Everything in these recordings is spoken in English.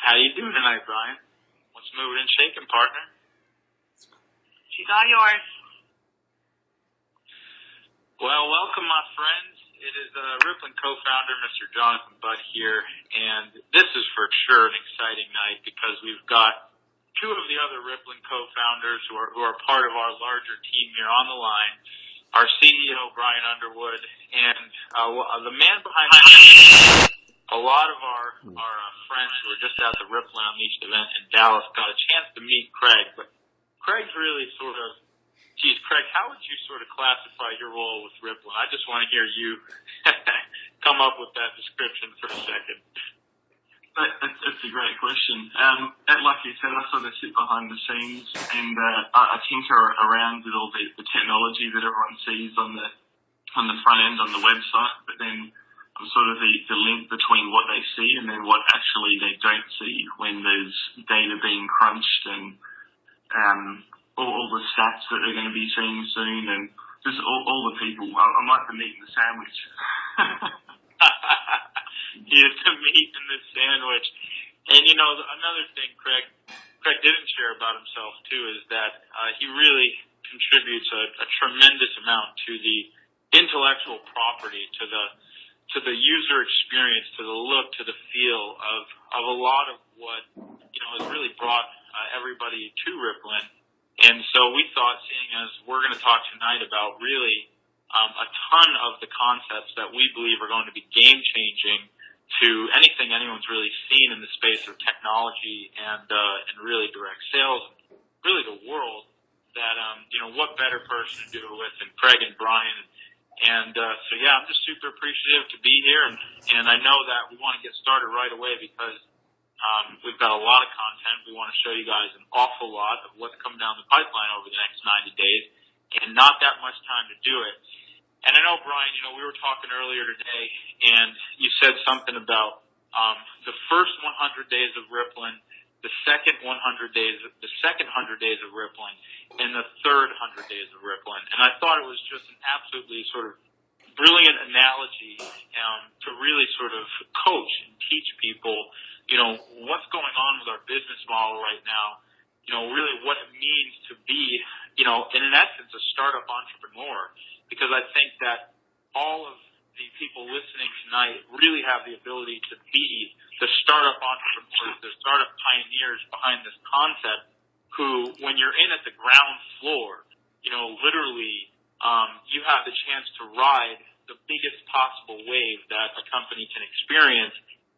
How you doing tonight, Brian? What's moving and shaking, partner? She's all yours. Well, welcome, my friends. It is Rippln co-founder, Mr. Jonathan Butt here, and this is for sure an exciting night because we've got two of the other Rippln co-founders who are part of our larger team here on the line. Our CEO, Brian Underwood, and the man behind a lot of our friends who were just at the Rippln Unleashed event in Dallas got a chance to meet Craig, but Craig's really sort of, Craig, how would you sort of classify your role with Rippln? I just want to hear you come up with that description for a second. That's a great question. Like you said, I sort of sit behind the scenes and I tinker around with all the technology that everyone sees on the front end on the website, but then I'm sort of the link between what they see and then what actually they don't see when there's data being crunched and all the stats that they're going to be seeing soon and just all the people. I'm like the meat in the sandwich. It's the meat in the sandwich. And, you know, another thing Craig didn't share about himself, too, is that he really contributes a tremendous amount to the intellectual property, to the user experience, to the look, to the feel of a lot of what, you know, has really brought everybody to Rippln. And so we thought, seeing as we're going to talk tonight about really a ton of the concepts that we believe are going to be game-changing to anything anyone's really seen in the space of technology and really direct sales, really the world, that, you know, what better person to do it with than Craig and Brian. And so, yeah, I'm just super appreciative to be here. And I know that we want to get started right away because we've got a lot of content. We want to show you guys an awful lot of what's coming down the pipeline over the next 90 days and not that much time to do it. And I know, Brian, you know, we were talking earlier today, and you said something about the first 100 days of Rippln, the second 100 days of Rippln, and the third 100 days of Rippln. And I thought it was just an absolutely sort of brilliant analogy to really sort of coach and teach people, you know, what's going on with our business model right now, you know, really what it means to be, you know, in essence, a startup entrepreneur. Because I think that all of the people listening tonight really have the ability to be the startup entrepreneurs, the startup pioneers behind this concept who, when you're in at the ground floor, you know, literally, you have the chance to ride the biggest possible wave that a company can experience.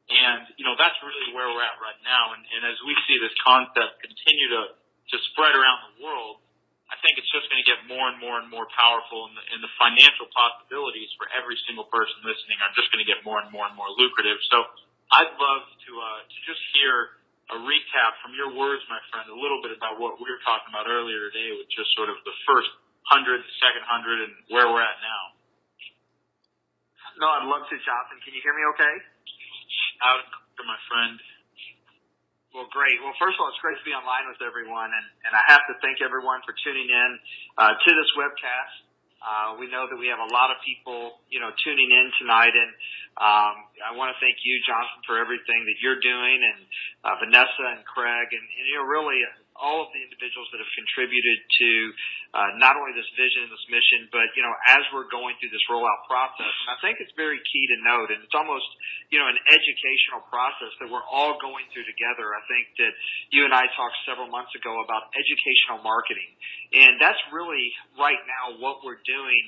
And, you know, that's really where we're at right now. And as we see this concept continue to spread around the world, I think it's just going to get more and more and more powerful, and the financial possibilities for every single person listening are just going to get more and more and more lucrative. So I'd love to just hear a recap from your words, my friend, a little bit about what we were talking about earlier today with just sort of the first 100, the second 100, and where we're at now. No, I'd love to, Jonathan. Can you hear me okay? Out to my friend. Well, great. Well, first of all, it's great to be online with everyone, and I have to thank everyone for tuning in to this webcast. We know that we have a lot of people, you know, tuning in tonight, and I want to thank you, Jonathan, for everything that you're doing, and Vanessa and Craig, and you know, really all of the individuals that have contributed to not only this vision and this mission, but, you know, as we're going through this rollout process. And I think it's very key to note, and it's almost, you know, an educational process that we're all going through together. I think that you and I talked several months ago about educational marketing. And that's really right now what we're doing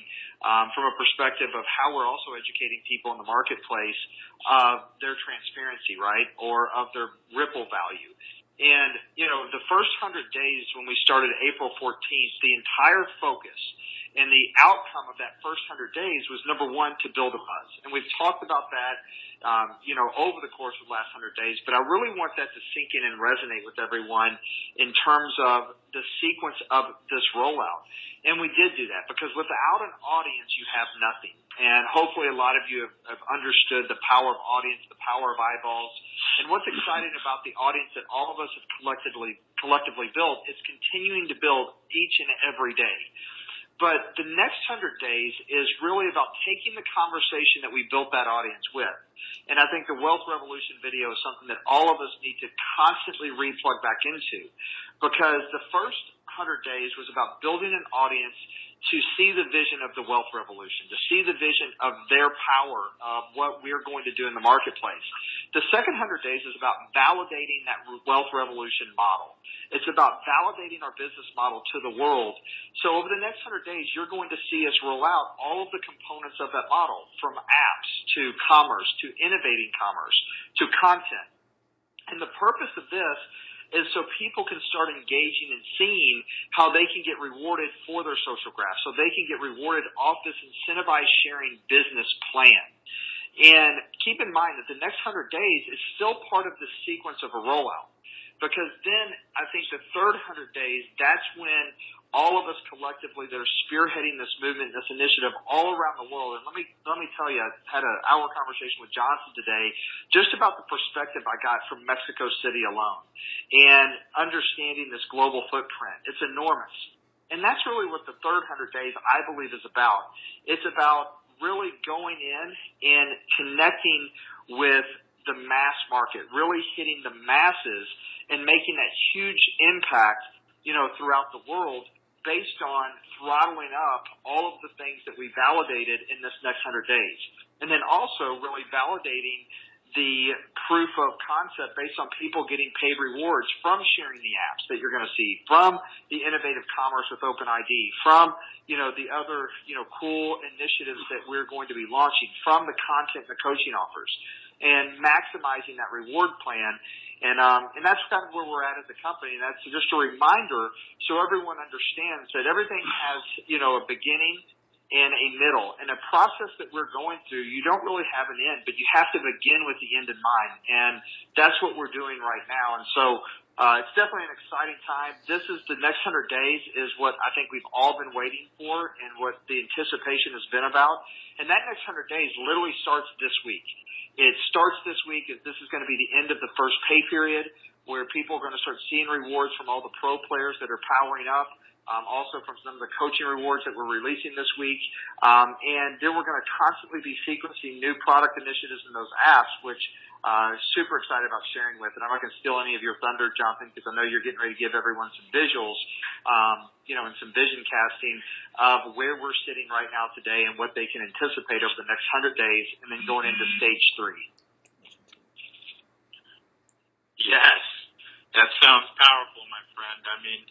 from a perspective of how we're also educating people in the marketplace of their transparency, right, or of their Ripple value. And, you know, the first 100 days when we started April 14th, the entire focus and the outcome of that first 100 days was, number one, to build a buzz. And we've talked about that, you know, over the course of the last 100 days. But I really want that to sink in and resonate with everyone in terms of the sequence of this rollout. And we did do that because without an audience, you have nothing. And hopefully a lot of you have understood the power of audience, the power of eyeballs. And what's exciting about the audience that all of us have collectively built is continuing to build each and every day. But the next 100 days is really about taking the conversation that we built that audience with. And I think the Wealth Revolution video is something that all of us need to constantly replug back into, because the first 100 days was about building an audience to see the vision of the wealth revolution, to see the vision of their power, of what we're going to do in the marketplace. The second 100 days is about validating that wealth revolution model. It's about validating our business model to the world. So over the next 100 days, you're going to see us roll out all of the components of that model, from apps to commerce, to innovating commerce, to content. And the purpose of this is so people can start engaging and seeing how they can get rewarded for their social graph, so they can get rewarded off this incentivized sharing business plan. And keep in mind that the next 100 days is still part of the sequence of a rollout, because then I think the third 100 days, that's when all of us collectively that are spearheading this movement, this initiative all around the world. And let me tell you, I had an hour conversation with Johnson today just about the perspective I got from Mexico City alone and understanding this global footprint. It's enormous. And that's really what the third 100 days, I believe, is about. It's about really going in and connecting with the mass market, really hitting the masses and making that huge impact, throughout the world, based on throttling up all of the things that we validated in this next 100 days. And then also really validating the proof of concept based on people getting paid rewards from sharing the apps that you're going to see, from the innovative commerce with OpenID, from, the other, cool initiatives that we're going to be launching, from the content the coaching offers, and maximizing that reward plan. And that's kind of where we're at as a company. And that's just a reminder so everyone understands that everything has, a beginning and a middle. And a process that we're going through, you don't really have an end, but you have to begin with the end in mind. And that's what we're doing right now. And so it's definitely an exciting time. This is the next 100 days is what I think we've all been waiting for and what the anticipation has been about. And that next 100 days literally starts this week. It starts this week. This is going to be the end of the first pay period, where people are going to start seeing rewards from all the pro players that are powering up, also from some of the coaching rewards that we're releasing this week. And then we're going to constantly be sequencing new product initiatives in those apps, which super excited about sharing with. And I'm not going to steal any of your thunder, Jonathan, because I know you're getting ready to give everyone some visuals, and some vision casting of where we're sitting right now today and what they can anticipate over the next 100 days, and then going into stage 3. Yes, that sounds powerful, my friend. I mean,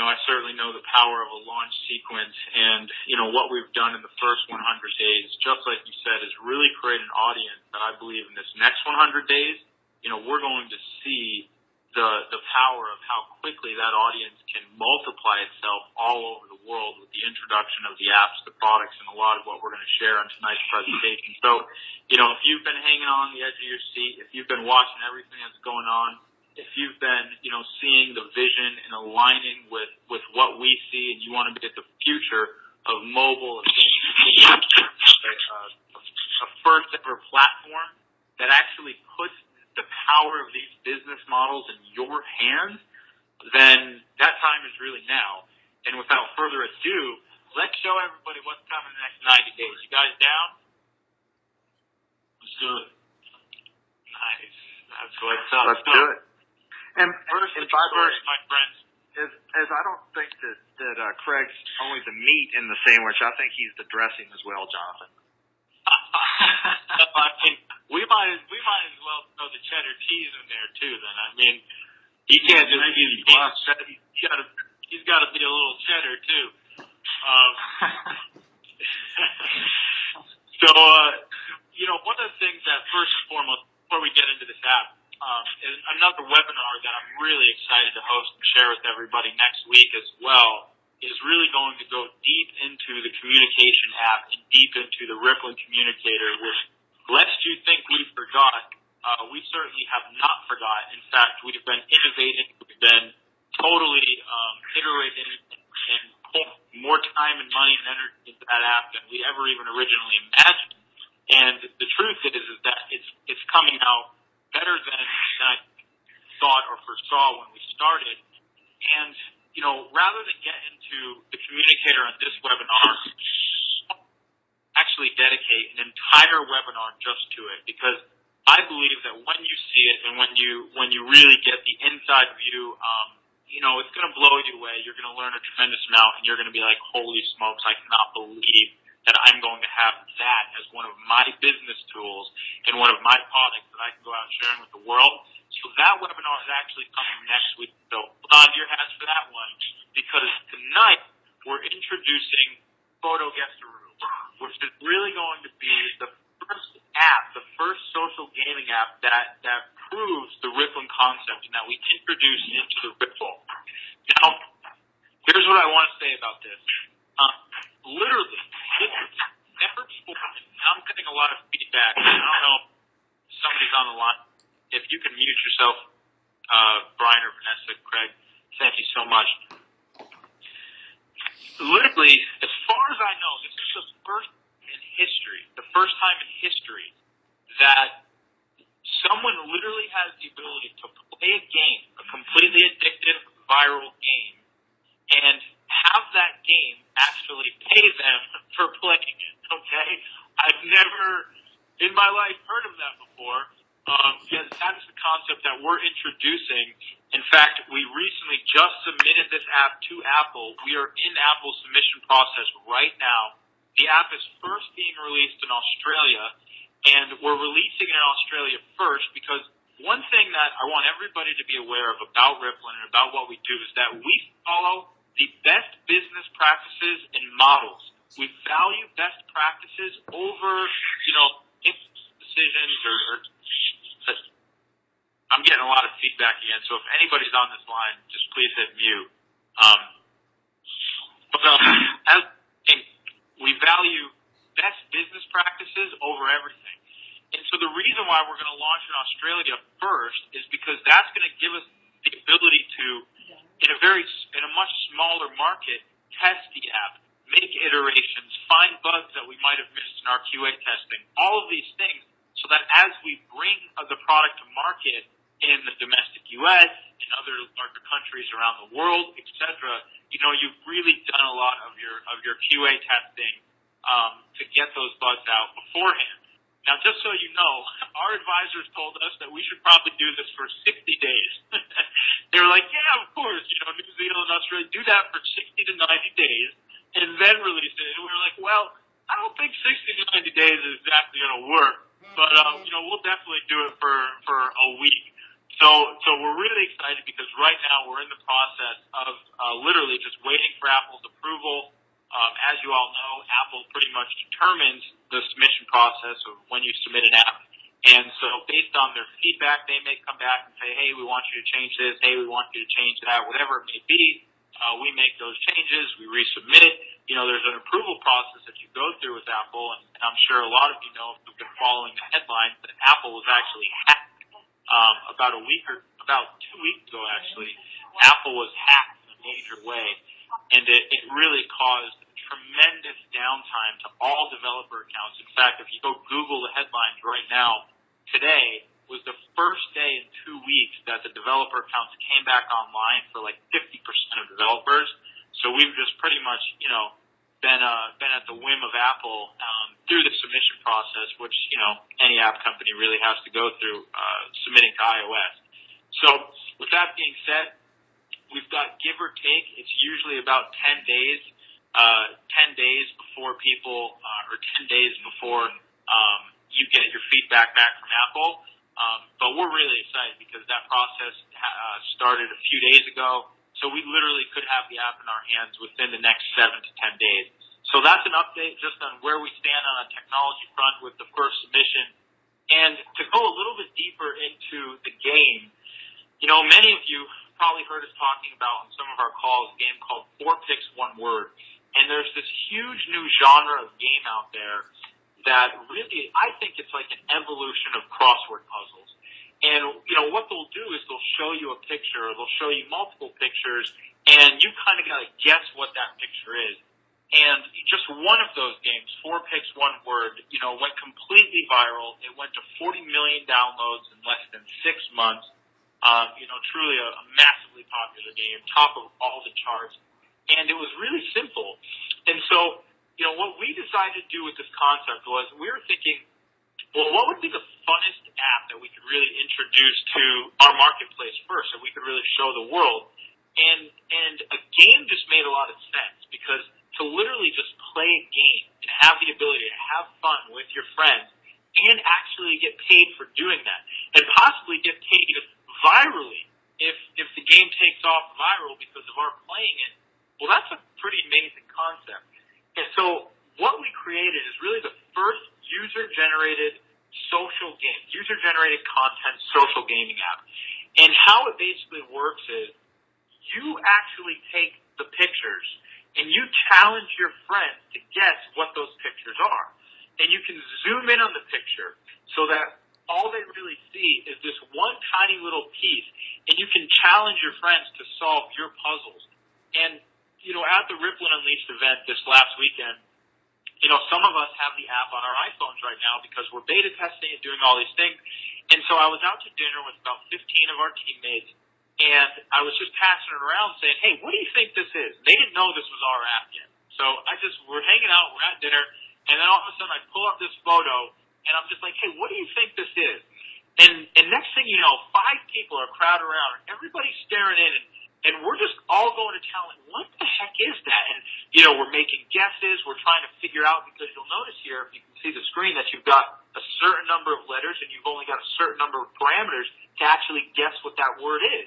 I certainly know the power of a launch sequence, and, what we've done in the first 100 days, just like you said, is really create an audience that I believe in this next 100 days, we're going to see the power of how quickly that audience can multiply itself all over the world with the introduction of the apps, the products, and a lot of what we're going to share on tonight's presentation. So, if you've been hanging on the edge of your seat, if you've been watching everything that's going on, if you've been, seeing the vision and aligning with what we see, and you want to be at the future of mobile, a first ever platform that actually puts the power of these business models in your hands, then that time is really now. And without further ado, let's show everybody what's coming in the next 90 days. You guys down? Let's do it. Nice. That's what's up. Let's do it. And first, my friends. As I don't think that Craig's only the meat in the sandwich, I think he's the dressing as well, Jonathan. I mean, we might as well throw the cheddar cheese in there too. Then he can't just be he's got to be a little cheddar too. So one of the things that first and foremost, before we get into this app, is another webinar that I'm really excited to host and share with everybody next week as well, is really going to go deep into the communication app and deep into the Rippln communicator, which, lest you think we forgot, we certainly have not forgot. In fact, we've been innovating, we've been totally iterating and put more time and money and energy into that app than we ever even originally imagined. And the truth is that it's coming out better than I thought or foresaw when we started. And rather than get into the communicator on this webinar, actually dedicate an entire webinar just to it, because I believe that when you see it and when you really get the inside view, it's going to blow you away. You're going to learn a tremendous amount, and you're going to be like, holy smokes, I cannot believe that I'm going to have that as one of my business tools and one of my products that I can go out and share with the world. So that webinar is actually coming next week. So hold on to your hats for that one, because tonight we're introducing Photo Guestaroo, which is really going to be the first app, the first social gaming app that proves the Rippln concept and that we introduce into the Rippln. Now, here's what I want to say about this. Literally, never before, and I'm getting a lot of feedback. I don't know if somebody's on the line. If you can mute yourself, Brian or Vanessa, Craig, thank you so much. Literally, as far as I know, this is the first time in history that someone literally has the ability to play a game, a completely addictive, viral game, and have that game actually pay them for playing it, okay? I've never in my life heard of that before. Yes, that is the concept that we're introducing. In fact, we recently just submitted this app to Apple. We are in Apple's submission process right now. The app is first being released in Australia, and we're releasing it in Australia first because one thing that I want everybody to be aware of about Rippln and about what we do is that we follow the best business practices and models. We value best practices over, decisions or I'm getting a lot of feedback again, so if anybody's on this line, just please hit mute. As we value best business practices over everything. And so the reason why we're going to launch in Australia first is because that's going to give us the ability to, in a much smaller market, test the app, make iterations, find bugs that we might have missed in our QA testing, all of these things, so that as we bring the product to market in the domestic U.S., in other larger countries around the world, etc., you've really done a lot of your QA testing to get those bugs out beforehand. Now, just so you know, our advisors told us that we should probably do this for 60 days. They were like, yeah, of course, New Zealand and Australia, do that for 60 to 90 days and then release it. And we were like, well, I don't think 60 to 90 days is exactly going to work, but, we'll definitely do it for a week. So we're really excited because right now we're in the process of literally just waiting for Apple's approval. As you all know, Apple pretty much determines the submission process of when you submit an app. And so based on their feedback, they may come back and say, hey, we want you to change this. Hey, we want you to change that, whatever it may be. We make those changes. We resubmit it. There's an approval process that you go through with Apple. And I'm sure a lot of you know, if you've been following the headlines, that Apple was actually hacked about 2 weeks ago, actually. Apple was hacked in a major way. And it really caused tremendous downtime to all developer accounts. In fact, if you go Google the headlines right now, today was the first day in 2 weeks that the developer accounts came back online for like 50% of developers. So we've just pretty much, been at the whim of Apple through the submission process, which, any app company really has to go through submitting to iOS. So with that being said, we've got, give or take, it's usually about 10 days before people, or 10 days before you get your feedback back from Apple. But we're really excited because that process started a few days ago. So we literally could have the app in our hands within the next 7 to 10 days. So that's an update just on where we stand on a technology front with the first submission. And to go a little bit deeper into the game, many of you probably heard us talking about on some of our calls a game called 4 Picks, 1 Word. And there's this huge new genre of game out there that really, I think it's like an evolution of crossword puzzles. And, what they'll do is they'll show you a picture, or they'll show you multiple pictures, and you kind of got to guess what that picture is. And just one of those games, 4 Picks, 1 Word, went completely viral. It went to 40 million downloads in less than 6 months. Truly a massively popular game, top of all the charts. And it was really simple. And so, what we decided to do with this concept was we were thinking, well, what would be the funnest app that we could really introduce to our marketplace first, that we could really show the world? And a game just made a lot of sense, because to literally just play a game and have the ability to have fun with your friends and actually get paid for doing that, and possibly get paid virally if the game takes off viral because of our playing it, well, that's a pretty amazing concept. And so what we created is really the first user-generated social game, user-generated content social gaming app. And how it basically works is you actually take the pictures and you challenge your friends to guess what those pictures are. And you can zoom in on the picture so that all they really see is this one tiny little piece, and you can challenge your friends to solve your puzzles. And, at the Rippln Unleashed event this last weekend, some of us have the app on our iPhones right now because we're beta testing and doing all these things. And so I was out to dinner with about 15 of our teammates, and I was just passing it around saying, hey, what do you think this is? They didn't know this was our app yet. So we're hanging out, we're at dinner, and then all of a sudden I pull up this photo, and I'm just like, hey, what do you think this is? And next thing you know, 5 people are crowded around, and everybody's staring in, and we're just all going to town, like, what the heck is that? And, we're making guesses, we're trying to figure out, because you'll notice here, if you can see the screen, that you've got a certain number of letters, and you've only got a certain number of parameters to actually guess what that word is.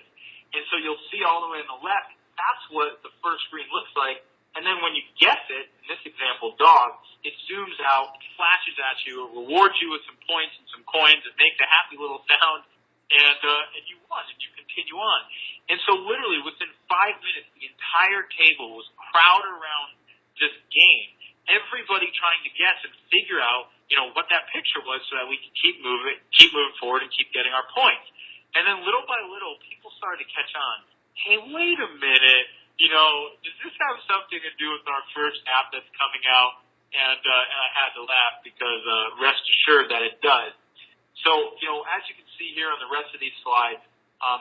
And so you'll see all the way on the left, that's what the first screen looks like. And then when you guess it, in this example, dog, it zooms out, flashes at you, it rewards you with some points and some coins, it makes a happy little sound, and you won, and you continue on. And so literally within 5 minutes, the entire table was crowded around this game, everybody trying to guess and figure out, what that picture was so that we can keep moving forward and keep getting our points. And then little by little, people started to catch on. Hey, wait a minute. Does this have something to do with our first app that's coming out? And I had to laugh because rest assured that it does. So, as you can see here on the rest of these slides,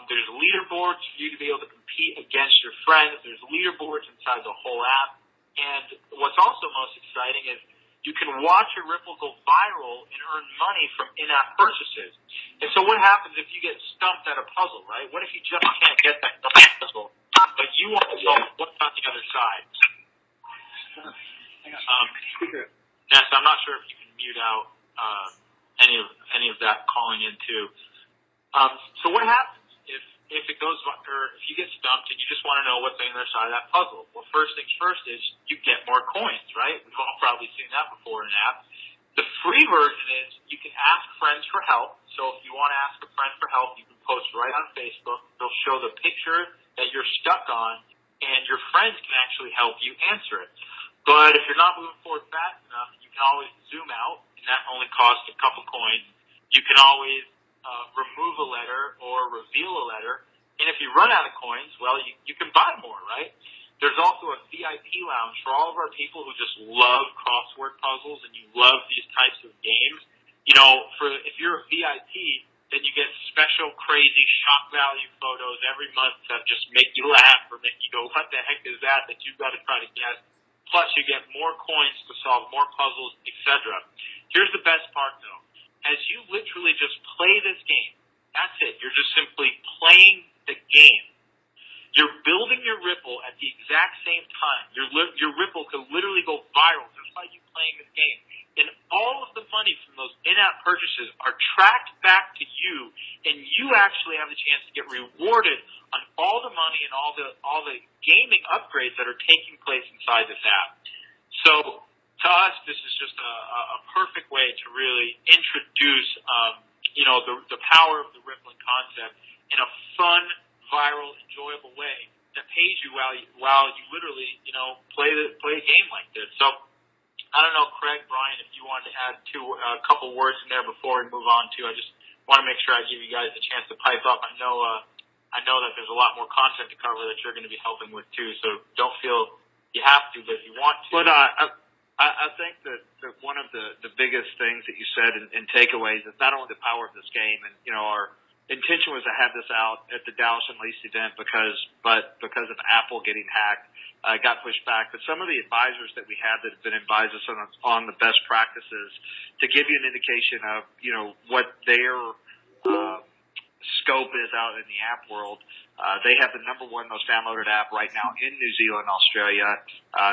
there's leaderboards for you to be able to compete against your friends. There's leaderboards inside the whole app. And what's also most exciting is you can watch your Ripple go viral and earn money from in-app purchases. And so what happens if you get stumped at a puzzle, right? What if you just can't get that puzzle, but you want to know what's on the other side? Ness, I'm not sure if you can mute out any of that calling in too. So what happens if it goes, or if you get stumped and you just want to know what's on the other side of that puzzle? Well, first things first is you get more coins, right? We've all probably seen that before in an app. The free version is you can ask friends for help. So if you want to ask a friend for help, you can post right on Facebook. They'll show the picture that you're stuck on, and your friends can actually help you answer it. But if you're not moving forward fast enough, you can always zoom out, and that only costs a couple coins. You can always remove a letter or reveal a letter. And if you run out of coins, well, you can buy more, right? There's also a VIP lounge for all of our people who just love crossword puzzles and you love these types of games. If you're a VIP, then you get special crazy shock value photos every month that just make you laugh or make you go, what the heck is that you've got to try to guess. Plus, you get more coins to solve more puzzles, etc. Here's the best part, though. As you literally just play this game, that's it. You're just simply playing the game. You're building your Ripple at the exact same time. Your Ripple could literally go viral just by you playing this game. And all of the money from those in-app purchases are tracked back to you, and you actually have the chance to get rewarded on all the money and all the gaming upgrades that are taking place inside this app. So to us, this is just a perfect way to really introduce, the power of the Rippln concept in a fun, viral, enjoyable way that pays you while you literally, play a game like this. So I don't know, Craig, Brian, if you wanted to add a couple words in there before we move on to. I just want to make sure I give you guys a chance to pipe up. I know that there's a lot more content to cover that you're going to be helping with too. So don't feel you have to, but if you want to. But I think that one of the biggest things that you said in takeaways is not only the power of this game and intention was to have this out at the Dallas Unleashed event because of Apple getting hacked, got pushed back. But some of the advisors that we have that have been advising us on the best practices to give you an indication of, what their scope is out in the app world. They have the number one most downloaded app right now in New Zealand, Australia.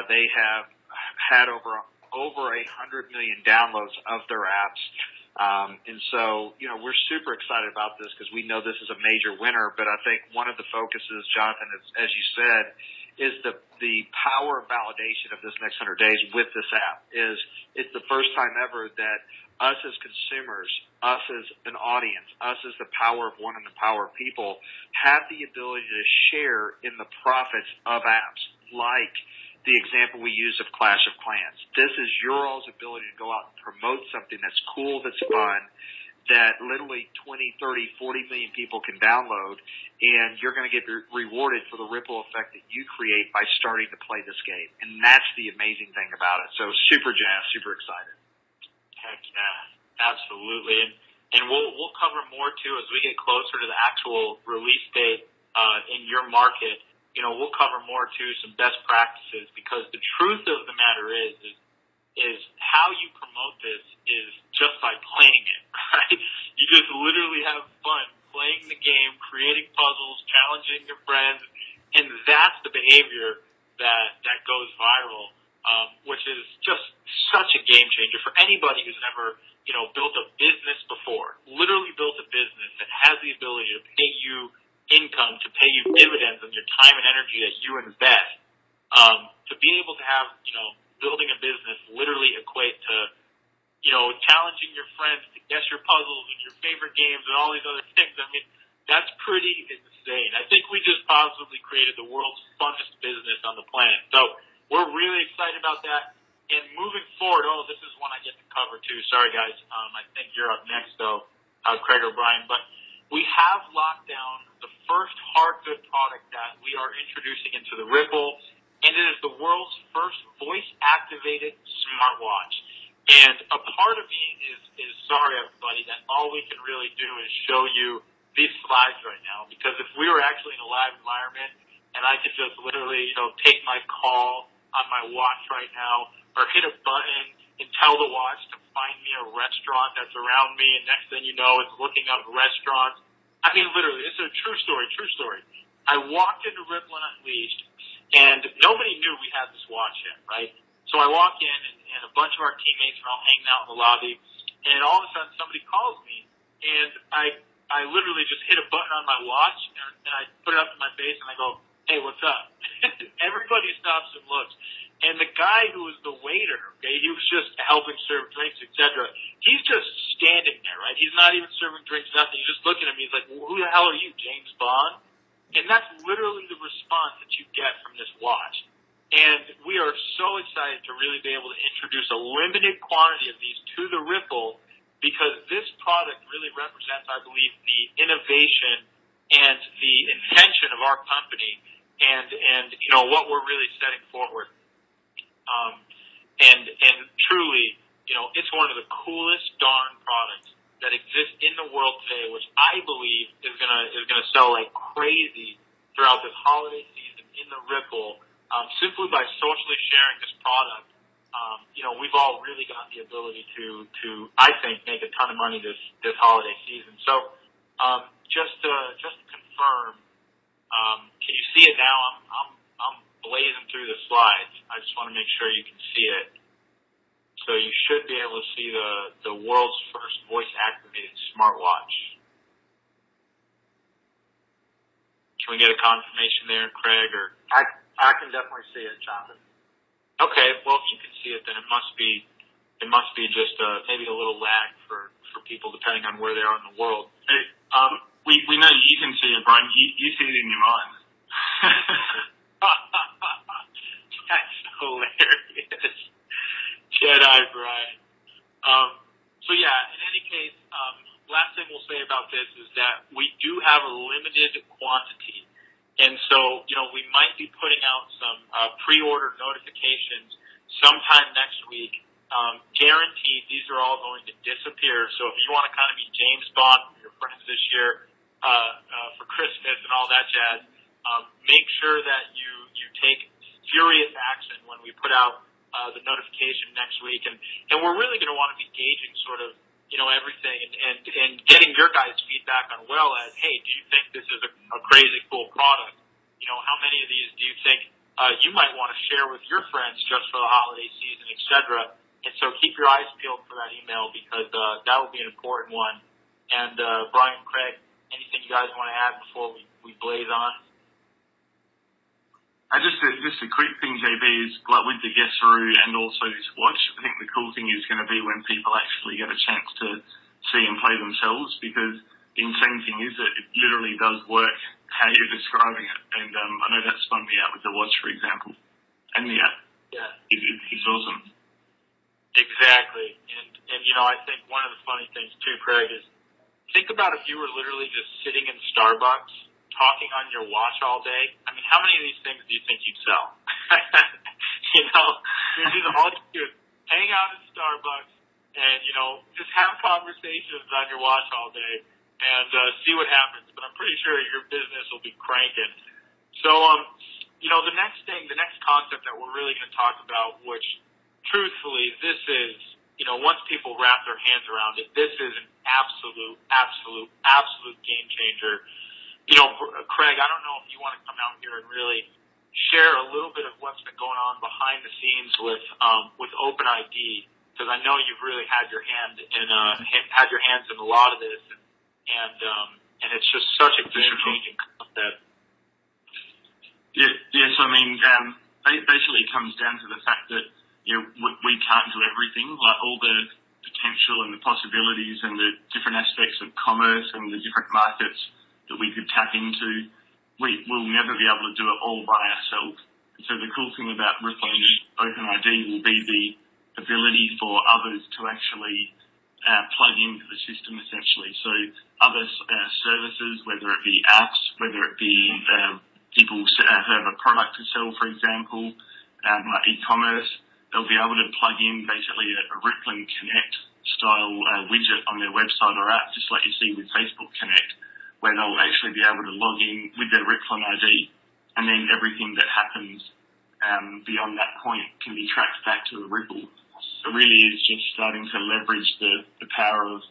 They have had over 100 million downloads of their apps. And so, we're super excited about this because we know this is a major winner. But I think one of the focuses, Jonathan, as you said, is the power of validation of this next 100 days with this app. It's the first time ever that us as consumers, us as an audience, us as the power of one and the power of people have the ability to share in the profits of apps like the example we use of Clash of Clans. This is your all's ability to go out and promote something that's cool, that's fun, that literally 20, 30, 40 million people can download, and you're going to get rewarded for the ripple effect that you create by starting to play this game. And that's the amazing thing about it. So super jazzed, super excited. Heck yeah, absolutely. And we'll cover more too as we get closer to the actual release date in your market. We'll cover more too, some best practices, because the truth of the matter is how you promote this is just by playing it, right? You just literally have fun playing the game, creating puzzles, challenging your friends, and that's the behavior that goes viral, which is just such a game changer for anybody who's never, built a business before, literally built a business that has the ability to pay you income, to pay you dividends on your time and energy that you invest. To be able to have, building a business literally equate to, challenging your friends to guess your puzzles and your favorite games and all these other things. I mean, that's pretty insane. I think we just possibly created the world's funnest business on the planet. So we're really excited about that. And moving forward, this is one I get to cover too. Sorry guys. I think you're up next though, Craig or Brian, but we have locked down the first hard good product that we are introducing into the Rippln, and it is the world's first voice-activated smartwatch. And a part of me is sorry, everybody, that all we can really do is show you these slides right now, because if we were actually in a live environment and I could just literally, take my call on my watch right now or hit a button and tell the watch to find me a restaurant that's around me, and next thing you know, it's looking up restaurants. I mean, literally, this is a true story. I walked into Rippln Unleashed, and nobody knew we had this watch yet, right? So I walk in, and a bunch of our teammates are all hanging out in the lobby, and all of a sudden somebody calls me, and I literally just hit a button on my watch, and I put it up to my face, and I go, hey, what's up? Everybody stops and looks. And the guy who was the waiter, okay, he was just helping serve drinks, etc. He's just standing there, right? He's not even serving drinks, nothing. He's just looking at me. He's like, well, who the hell are you, James Bond? And that's literally the response that you get from this watch. And we are so excited to really be able to introduce a limited quantity of these to the Rippln, because this product really represents, I believe, the innovation and the intention of our company and what we're really setting forward. And truly, it's one of the coolest darn products that exists in the world today, which I believe is gonna sell like crazy throughout this holiday season in the Rippln, simply by socially sharing this product. We've all really got the ability to I think make a ton of money this holiday season. So just to confirm, can you see it now? I'm blazing through the slides. I just want to make sure you can see it. So you should be able to see the world's first voice-activated smartwatch. Can we get a confirmation there, Craig? Or I can definitely see it, Jonathan. Okay, well, if you can see it, then it must be just maybe a little lag for people depending on where they are in the world. Hey, we know you can see it, Brian. You see it in your mind. That's hilarious. Jedi Brian. So yeah, in any case, last thing we'll say about this is that we do have a limited quantity. And so, we might be putting out some pre-order notifications sometime next week. Guaranteed, these are all going to disappear. So if you want to kind of be James Bond for your friends this year, for Christmas and all that jazz. Make sure that you take furious action when we put out the notification next week, and we're really going to want to be gauging sort of everything and getting your guys' feedback on as, hey, do you think this is a crazy cool product? How many of these do you think you might want to share with your friends just for the holiday season, etc. And so keep your eyes peeled for that email, because that will be an important one. And Brian, Craig, anything you guys want to add before we blaze on? Just a quick thing, JB, is like with the guest-through and also this watch, I think the cool thing is going to be when people actually get a chance to see and play themselves, because the insane thing is that it literally does work how you're describing it. And I know that spun me out with the watch, for example, and the app. Yeah. It's awesome. Exactly. And I think one of the funny things too, Craig, is think about if you were literally just sitting in Starbucks talking on your watch all day. I mean, how many of these things do you think you'd sell? All you do is hang out at Starbucks and, just have conversations on your watch all day and see what happens. But I'm pretty sure your business will be cranking. So, the next concept that we're really going to talk about, which truthfully, this is, once people wrap their hands around it, this is an absolute game changer. Craig, I don't know if you want to come out here and really share a little bit of what's been going on behind the scenes with OpenID, because I know you've really had your hands in a lot of this, and it's just such a game-changing concept. Yes, I mean, basically it comes down to the fact that we can't do everything, like all the potential and the possibilities and the different aspects of commerce and the different markets that we could tap into. We'll never be able to do it all by ourselves. So the cool thing about Rippln OpenID will be the ability for others to actually plug into the system, essentially. So other services, whether it be apps, whether it be people who have a product to sell, for example, like e-commerce, they'll be able to plug in basically a Rippln Connect style widget on their website or app, just like you see with Facebook Connect, where they'll actually be able to log in with their Rippln ID, and then everything that happens beyond that point can be tracked back to a Ripple. It really is just starting to leverage the power of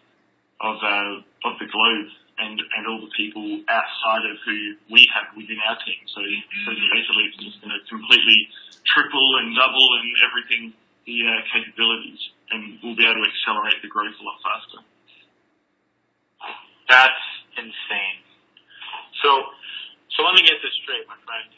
the globe and all the people outside of who we have within our team. So basically it's just going to completely triple and double and everything, the capabilities, and we'll be able to accelerate the growth a lot faster. That's insane. So let me get this straight, my friend.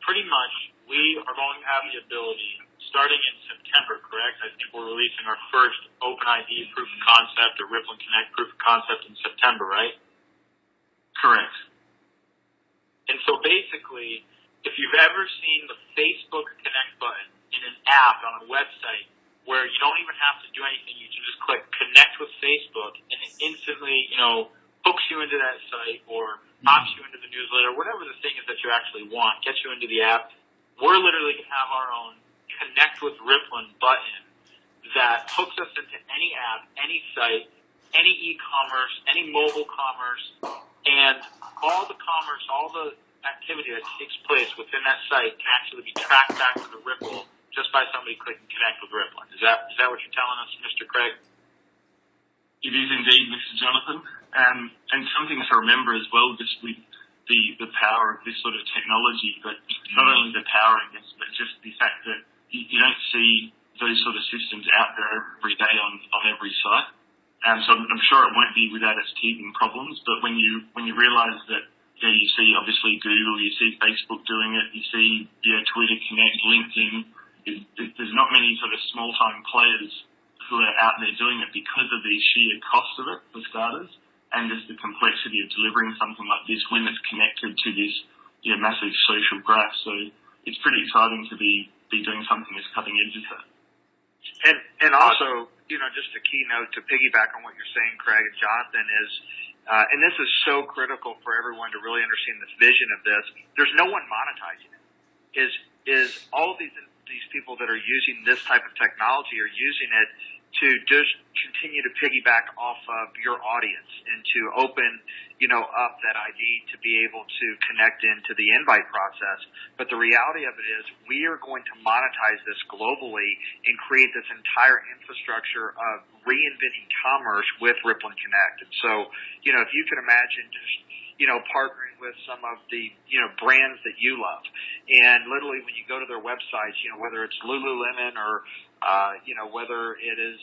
Pretty much, we are going to have the ability, starting in September, correct? I think we're releasing our first OpenID proof of concept or Rippln Connect proof of concept in September, right? Correct. And so basically, if you've ever seen the Facebook Connect button in an app on a website where you don't even have to do anything, you can just click Connect with Facebook, and it instantly, hooks you into that site or opts you into the newsletter, whatever the thing is that you actually want, gets you into the app. We're literally going to have our own Connect with Rippln button that hooks us into any app, any site, any e-commerce, any mobile commerce, and all the commerce, all the activity that takes place within that site can actually be tracked back to the Ripple just by somebody clicking Connect with Rippln. Is that what you're telling us, Mr. Craig? It is indeed, Mr. Jonathan. And something to remember as well, just with the power of this sort of technology, but not only the power, I guess, but just the fact that you don't see those sort of systems out there every day on every site. So I'm sure it won't be without its teething problems, but when you realise that you see obviously Google, you see Facebook doing it, you see Twitter, Connect, LinkedIn, there's not many sort of small-time players who are out there doing it because of the sheer cost of it, for starters, and just the complexity of delivering something like this when it's connected to this massive social graph. So it's pretty exciting to be doing something as cutting edge as that. And also, just a keynote to piggyback on what you're saying, Craig and Jonathan, is, and this is so critical for everyone to really understand the vision of this. There's no one monetizing it. Is all of these people that are using this type of technology are using it to just continue to piggyback off of your audience and to open, up that ID to be able to connect into the invite process. But the reality of it is we are going to monetize this globally and create this entire infrastructure of reinventing commerce with Rippln Connect. And so, if you can imagine just, partnering with some of the, brands that you love. And literally when you go to their websites, whether it's Lululemon or, whether it is,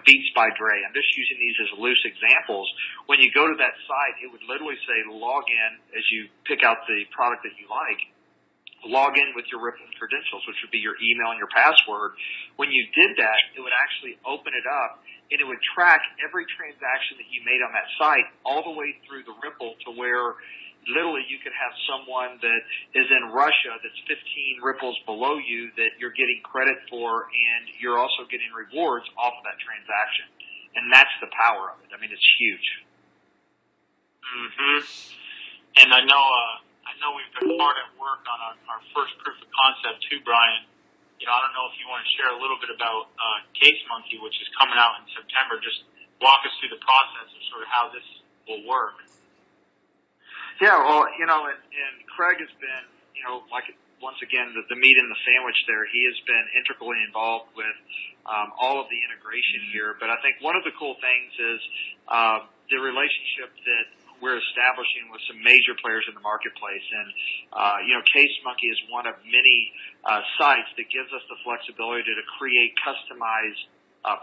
Beats by Dre. I'm just using these as loose examples. When you go to that site, it would literally say log in as you pick out the product that you like. Log in with your Rippln credentials, which would be your email and your password. When you did that, it would actually open it up and it would track every transaction that you made on that site all the way through the Ripple to where literally you could have someone that is in Russia that's 15 ripples below you that you're getting credit for, and you're also getting rewards off of that transaction. And that's the power of it. I mean, it's huge. Mm-hmm. And I know we've been hard at work on our first proof of concept too, Brian. I don't know if you want to share a little bit about Case Monkey, which is coming out in September. Just walk us through the process of sort of how this will work. Yeah, well, and Craig has been, once again, the meat in the sandwich there. He has been integrally involved with all of the integration here. But I think one of the cool things is the relationship that we're establishing with some major players in the marketplace. And, Case Monkey is one of many sites that gives us the flexibility to create customized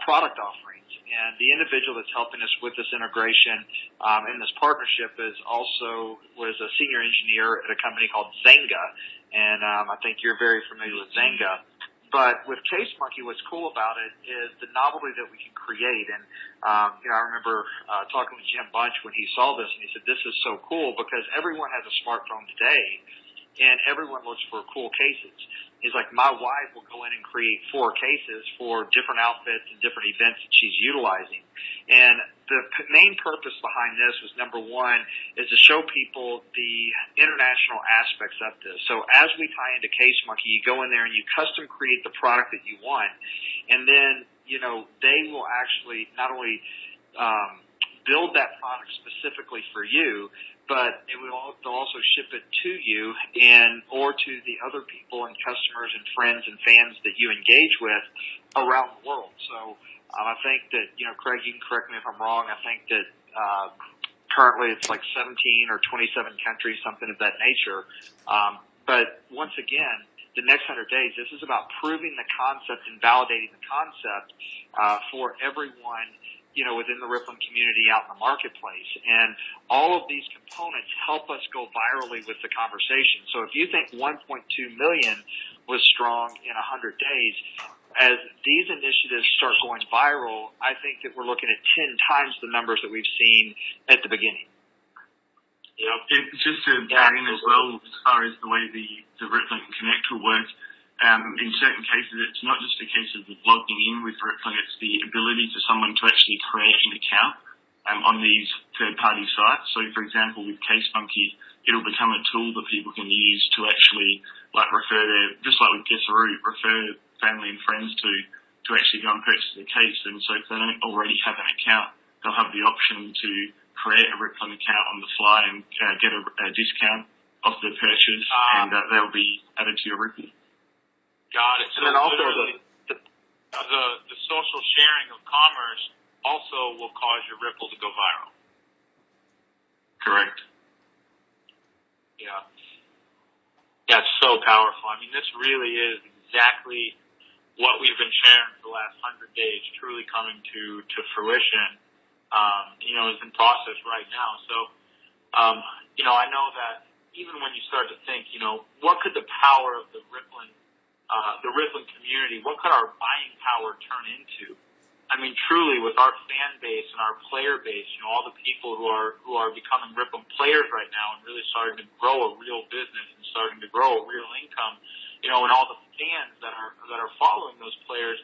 product offerings. And the individual that's helping us with this integration and this partnership was a senior engineer at a company called Zynga. And I think you're very familiar with Zynga. But with Case Monkey, what's cool about it is the novelty that we can create. And, I remember talking with Jim Bunch when he saw this, and he said, this is so cool because everyone has a smartphone today, and everyone looks for cool cases. He's like, my wife will go in and create 4 cases for different outfits and different events that she's utilizing. And the main purpose behind this was, number one, is to show people the international aspects of this. So as we tie into Case Monkey, you go in there and you custom create the product that you want. And then, they will actually not only build that product specifically for you, but they'll also ship it to you or to the other people and customers and friends and fans that you engage with around the world. So I think that, Craig, you can correct me if I'm wrong. I think that currently it's like 17 or 27 countries, something of that nature. But once again, the next 100 days, this is about proving the concept and validating the concept for everyone within the Rippln community out in the marketplace. And all of these components help us go virally with the conversation. So if you think 1.2 million was strong in 100 days, as these initiatives start going viral, I think that we're looking at 10 times the numbers that we've seen at the beginning. Yeah, it's just to add in as well, as far as the way the Rippln Connect will work, in certain cases, it's not just a case of logging in with Rippln, it's the ability for someone to actually create an account on these third-party sites. So, for example, with Case Monkey, it'll become a tool that people can use to actually, refer just like with Guessaroo, refer family and friends to actually go and purchase a case. And so if they don't already have an account, they'll have the option to create a Rippln account on the fly and get a discount off the purchase, and they'll be added to your Ripple. Got it. So and then also the social sharing of commerce also will cause your Ripple to go viral. Correct. Yeah. That's so powerful. I mean, this really is exactly what we've been sharing for the last 100 days, truly coming to fruition. Is in process right now. So, I know that even when you start to think, what could the power of the Rippln community, what could our buying power turn into? I mean, truly, with our fan base and our player base, all the people who are becoming Rippln players right now and really starting to grow a real business and starting to grow a real income, and all the fans that are following those players,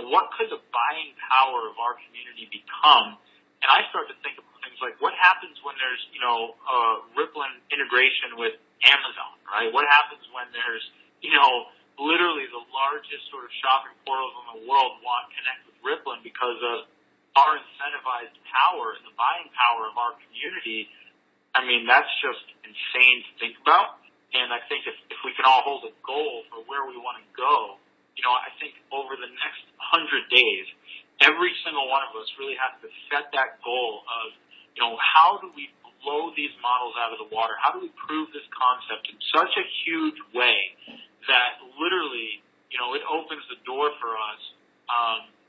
what could the buying power of our community become? And I start to think about things like, what happens when there's, Rippln integration with Amazon, right? What happens when there's, literally the largest sort of shopping portals in the world connect with Rippln because of our incentivized power and the buying power of our community. I mean, that's just insane to think about. And I think if we can all hold a goal for where we want to go, I think over the next 100 days, every single one of us really has to set that goal of, how do we blow these models out of the water? How do we prove this concept in such a huge way that literally, it opens the door for us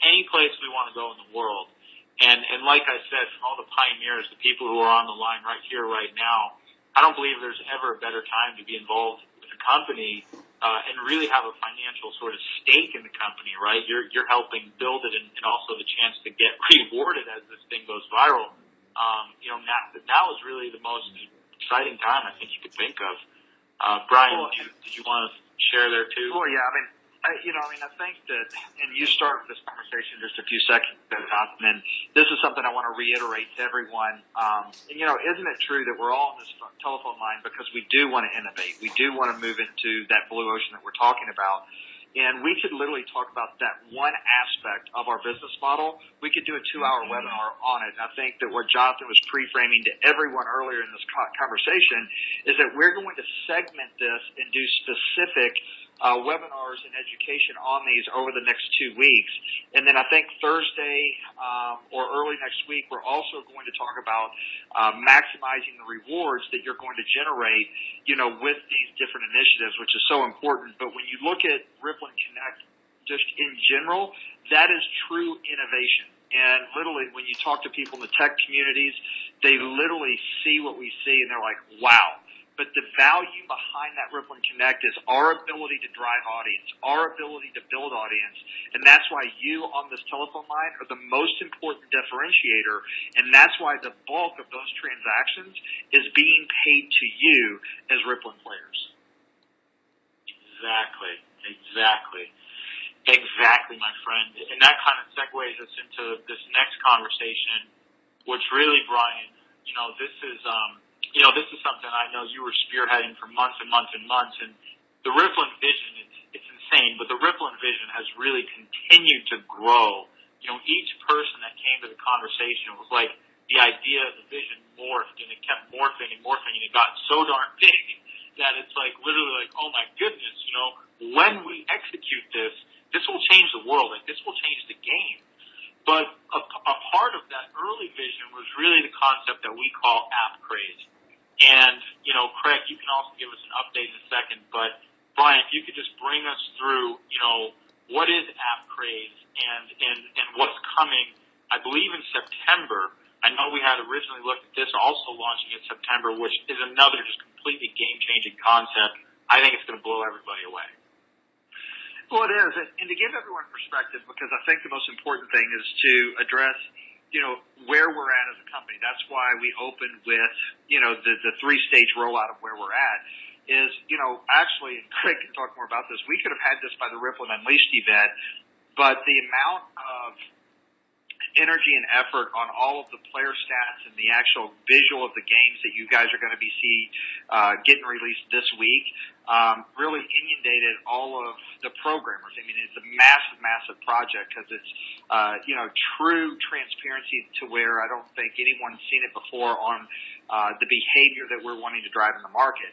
any place we want to go in the world. And like I said, from all the pioneers, the people who are on the line right here, right now, I don't believe there's ever a better time to be involved with a company and really have a financial sort of stake in the company, right? You're helping build it and also the chance to get rewarded as this thing goes viral. Now is really the most exciting time I think you could think of. Brian, did you want to share there too? Well, yeah, I think that, and you started this conversation just a few seconds ago, and this is something I want to reiterate to everyone. Isn't it true that we're all on this telephone line because we do want to innovate? We do want to move into that blue ocean that we're talking about. And we could literally talk about that one aspect of our business model. We could do a 2-hour webinar on it. And I think that what Jonathan was pre-framing to everyone earlier in this conversation is that we're going to segment this and do specific webinars and education on these over the next 2 weeks. And then I think Thursday or early next week, we're also going to talk about maximizing the rewards that you're going to generate, with these different initiatives, which is so important. But when you look at Rippln Connect just in general, that is true innovation. And literally, when you talk to people in the tech communities, they literally see what we see and they're like, wow. But the value behind that Rippln Connect is our ability to drive audience, our ability to build audience. And that's why you on this telephone line are the most important differentiator. And that's why the bulk of those transactions is being paid to you as Rippln players. Exactly, my friend. And that kind of segues us into this next conversation, which really, Brian, this is something I know you were spearheading for months and months and months. And the Rippln vision, it's insane, but the Rippln vision has really continued to grow. Each person that came to the conversation was like the idea, the vision morphed, and it kept morphing and morphing, and it got so darn big that it's like literally like, oh my goodness, when we execute this, this will change the world. Like, this will change the game. But a part of that early vision was really the concept that we call app craze. And, Craig, you can also give us an update in a second, but Brian, if you could just bring us through, what is app craze and what's coming, I believe in September. I know we had originally looked at this also launching in September, which is another just completely game-changing concept. I think it's going to blow everybody away. Well, it is. And to give everyone perspective, because I think the most important thing is to address where we're at as a company. That's why we opened with, the 3-stage rollout of where we're at is, actually, and Craig can talk more about this, we could have had this by the Rippln Unleashed event, but the amount of energy and effort on all of the player stats and the actual visual of the games that you guys are going to be getting released this week, really inundated all of the programmers. I mean, it's a massive, massive project because it's, true transparency to where I don't think anyone's seen it before on the behavior that we're wanting to drive in the market.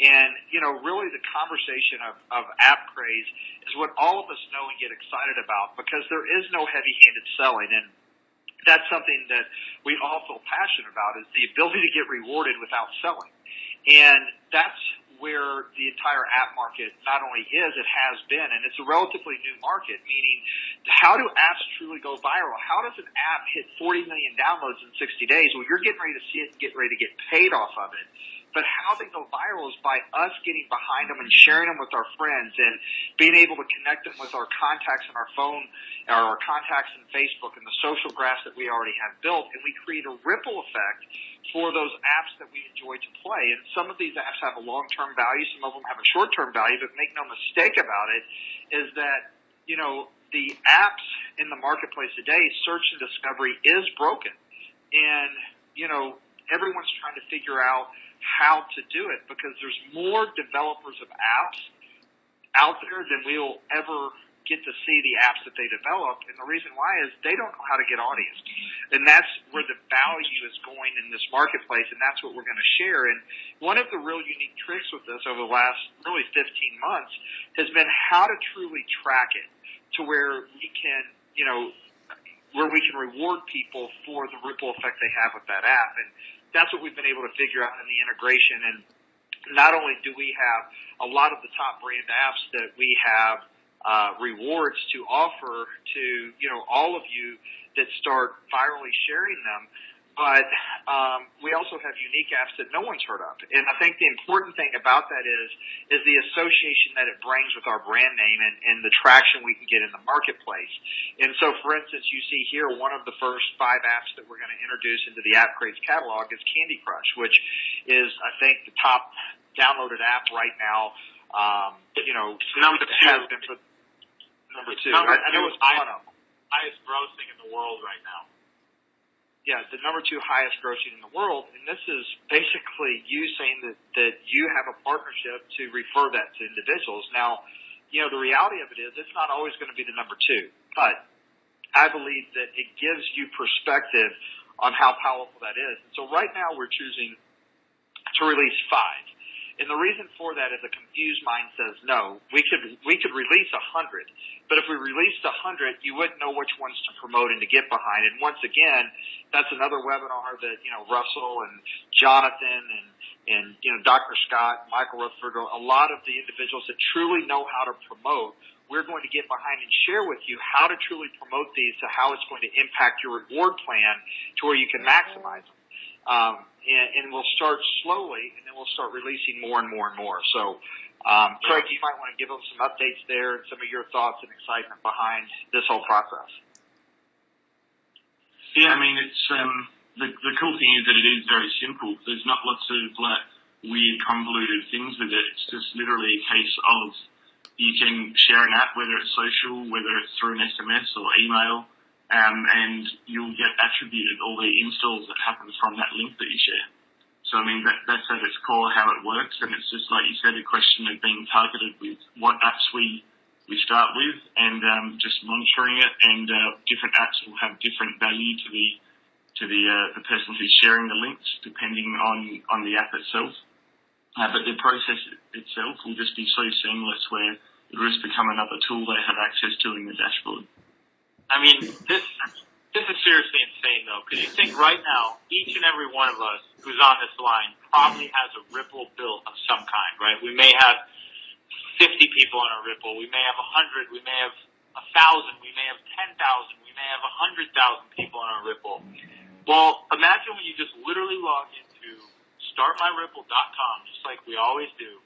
And, really the conversation of app craze is what all of us know and get excited about because there is no heavy-handed selling. And that's something that we all feel passionate about is the ability to get rewarded without selling. And that's where the entire app market not only is, it has been, and it's a relatively new market, meaning how do apps truly go viral? How does an app hit 40 million downloads in 60 days? Well, you're getting ready to see it and get ready to get paid off of it. But how they go viral is by us getting behind them and sharing them with our friends and being able to connect them with our contacts in our phone or our contacts in Facebook and the social graphs that we already have built. And we create a ripple effect for those apps that we enjoy to play. And some of these apps have a long-term value. Some of them have a short-term value. But make no mistake about it is that, the apps in the marketplace today, search and discovery is broken. And, everyone's trying to figure out how to do it because there's more developers of apps out there than we'll ever get to see the apps that they develop, and the reason why is they don't know how to get audience. And that's where the value is going in this marketplace, and that's what we're going to share. And one of the real unique tricks with this over the last really 15 months has been how to truly track it to where we can, where we can reward people for the ripple effect they have with that app. And that's what we've been able to figure out in the integration. And not only do we have a lot of the top brand apps that we have rewards to offer to, all of you that start virally sharing them, but we also have unique apps that no one's heard of. And I think the important thing about that is the association that it brings with our brand name and the traction we can get in the marketplace. And so, for instance, you see here one of the first 5 apps that we're going to introduce into the App Craze catalog is Candy Crush, which is, I think, the top downloaded app right now. Number 2 has been put number 2. I know it's one of them. Highest grossing in the world right now. Yeah, the number 2 highest grossing in the world, and this is basically you saying that you have a partnership to refer that to individuals. Now, the reality of it is it's not always going to be the number 2, but I believe that it gives you perspective on how powerful that is. And so right now we're choosing to release 5. And the reason for that is a confused mind says, no, we could release 100. But if we released 100, you wouldn't know which ones to promote and to get behind. And once again, that's another webinar that, Russell and Jonathan and Dr. Scott, Michael Rutherford, a lot of the individuals that truly know how to promote, we're going to get behind and share with you how to truly promote these to how it's going to impact your reward plan to where you can maximize them. And we'll start slowly, and then we'll start releasing more and more and more. So, Craig, you might want to give them some updates there and some of your thoughts and excitement behind this whole process. Yeah, I mean, it's the cool thing is that it is very simple. There's not lots of weird, convoluted things with it. It's just literally a case of you can share an app, whether it's social, whether it's through an SMS or email, and you'll get attributed all the installs that happen from that link that you share. So, I mean, that's at its core how it works, and it's just, like you said, a question of being targeted with what apps we start with and just monitoring it, and different apps will have different value to the person who's sharing the links depending on the app itself. But the process itself will just be so seamless where it will just become another tool they have access to in the dashboard. I mean, this is seriously insane, though, because you think right now, each and every one of us who's on this line probably has a Ripple bill of some kind, right? We may have 50 people on a Ripple. We may have 100. We may have 1,000. We may have 10,000. We may have 100,000 people on a Ripple. Well, imagine when you just literally log into startmyripple.com, just like we always do,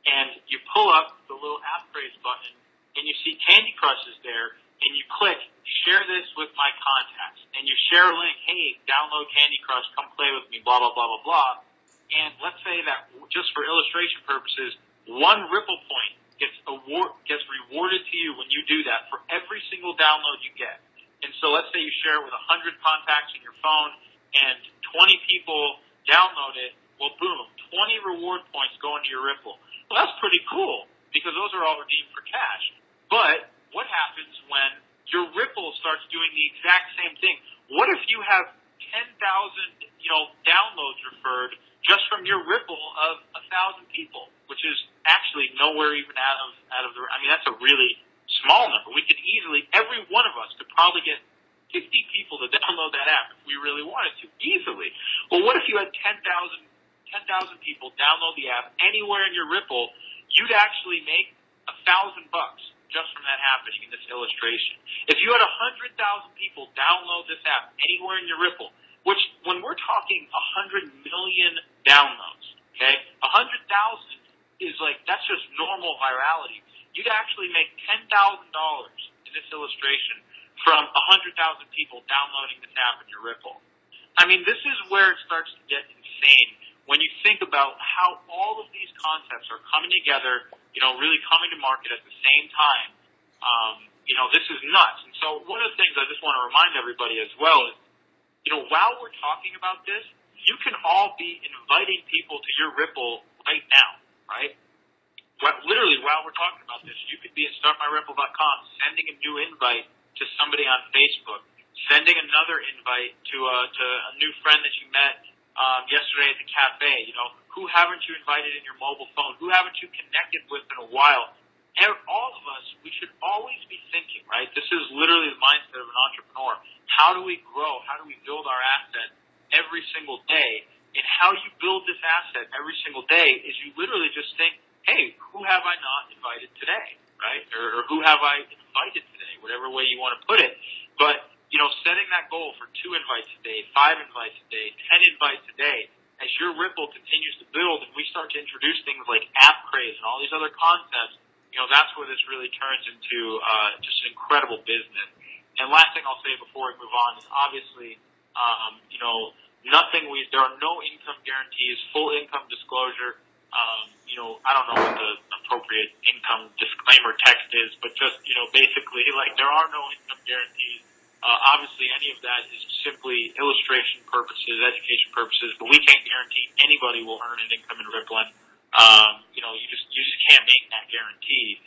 and you pull up the little App Craze button, and you see Candy Crush is there, and you click, share this with my contacts, and you share a link, hey, download Candy Crush, come play with me, blah, blah, blah, blah, blah. And let's say that, just for illustration purposes, 1 Ripple point gets rewarded to you when you do that for every single download you get. And so let's say you share it with 100 contacts in your phone, and 20 people download it, well, boom, 20 reward points go into your Ripple. Well, that's pretty cool, because those are all redeemed for cash. But what happens when your Ripple starts doing the exact same thing? What if you have 10,000, downloads referred just from your Ripple of 1,000 people, which is actually nowhere even out of the. I mean, that's a really small number. We could easily, every one of us could probably get 50 people to download that app if we really wanted to, easily. Well, what if you had 10,000 people download the app anywhere in your Ripple? You'd actually make $1,000 just from that happening in this illustration. If you had 100,000 people download this app anywhere in your Ripple, which when we're talking 100 million downloads, okay, 100,000 is like, that's just normal virality. You'd actually make $10,000 in this illustration from 100,000 people downloading this app in your Ripple. I mean, this is where it starts to get insane when you think about how all of these concepts are coming together, really coming to market at the same time. This is nuts. And so one of the things I just want to remind everybody as well is, while we're talking about this, you can all be inviting people to your Ripple right now, right? Well, literally literally, while we're talking about this, you could be at startmyripple.com sending a new invite to somebody on Facebook, sending another invite to a new friend that you met yesterday at the cafe. You know, who haven't you invited in your mobile phone? Who haven't you connected with in a while? All of us, we should always be thinking, right? This is literally the mindset of an entrepreneur. How do we grow? How do we build our asset every single day? And how you build this asset every single day is you literally just think, hey, who have I not invited today, right? Or who have I invited today, whatever way you want to put it. But, you know, setting that goal for 2 invites a day, 5 invites a day, 10 invites a day, as your Ripple continues to build and we start to introduce things like app craze and all these other concepts, you know, that's where this really turns into just an incredible business. And last thing I'll say before we move on is obviously, you know, there are no income guarantees, full income disclosure. You know, I don't know what the appropriate income disclaimer text is, but just, you know, basically, like, there are no income guarantees. Obviously, any of that is simply illustration purposes, education purposes, but we can't guarantee anybody will earn an income in Rippln. You know, you just can't make that guarantee.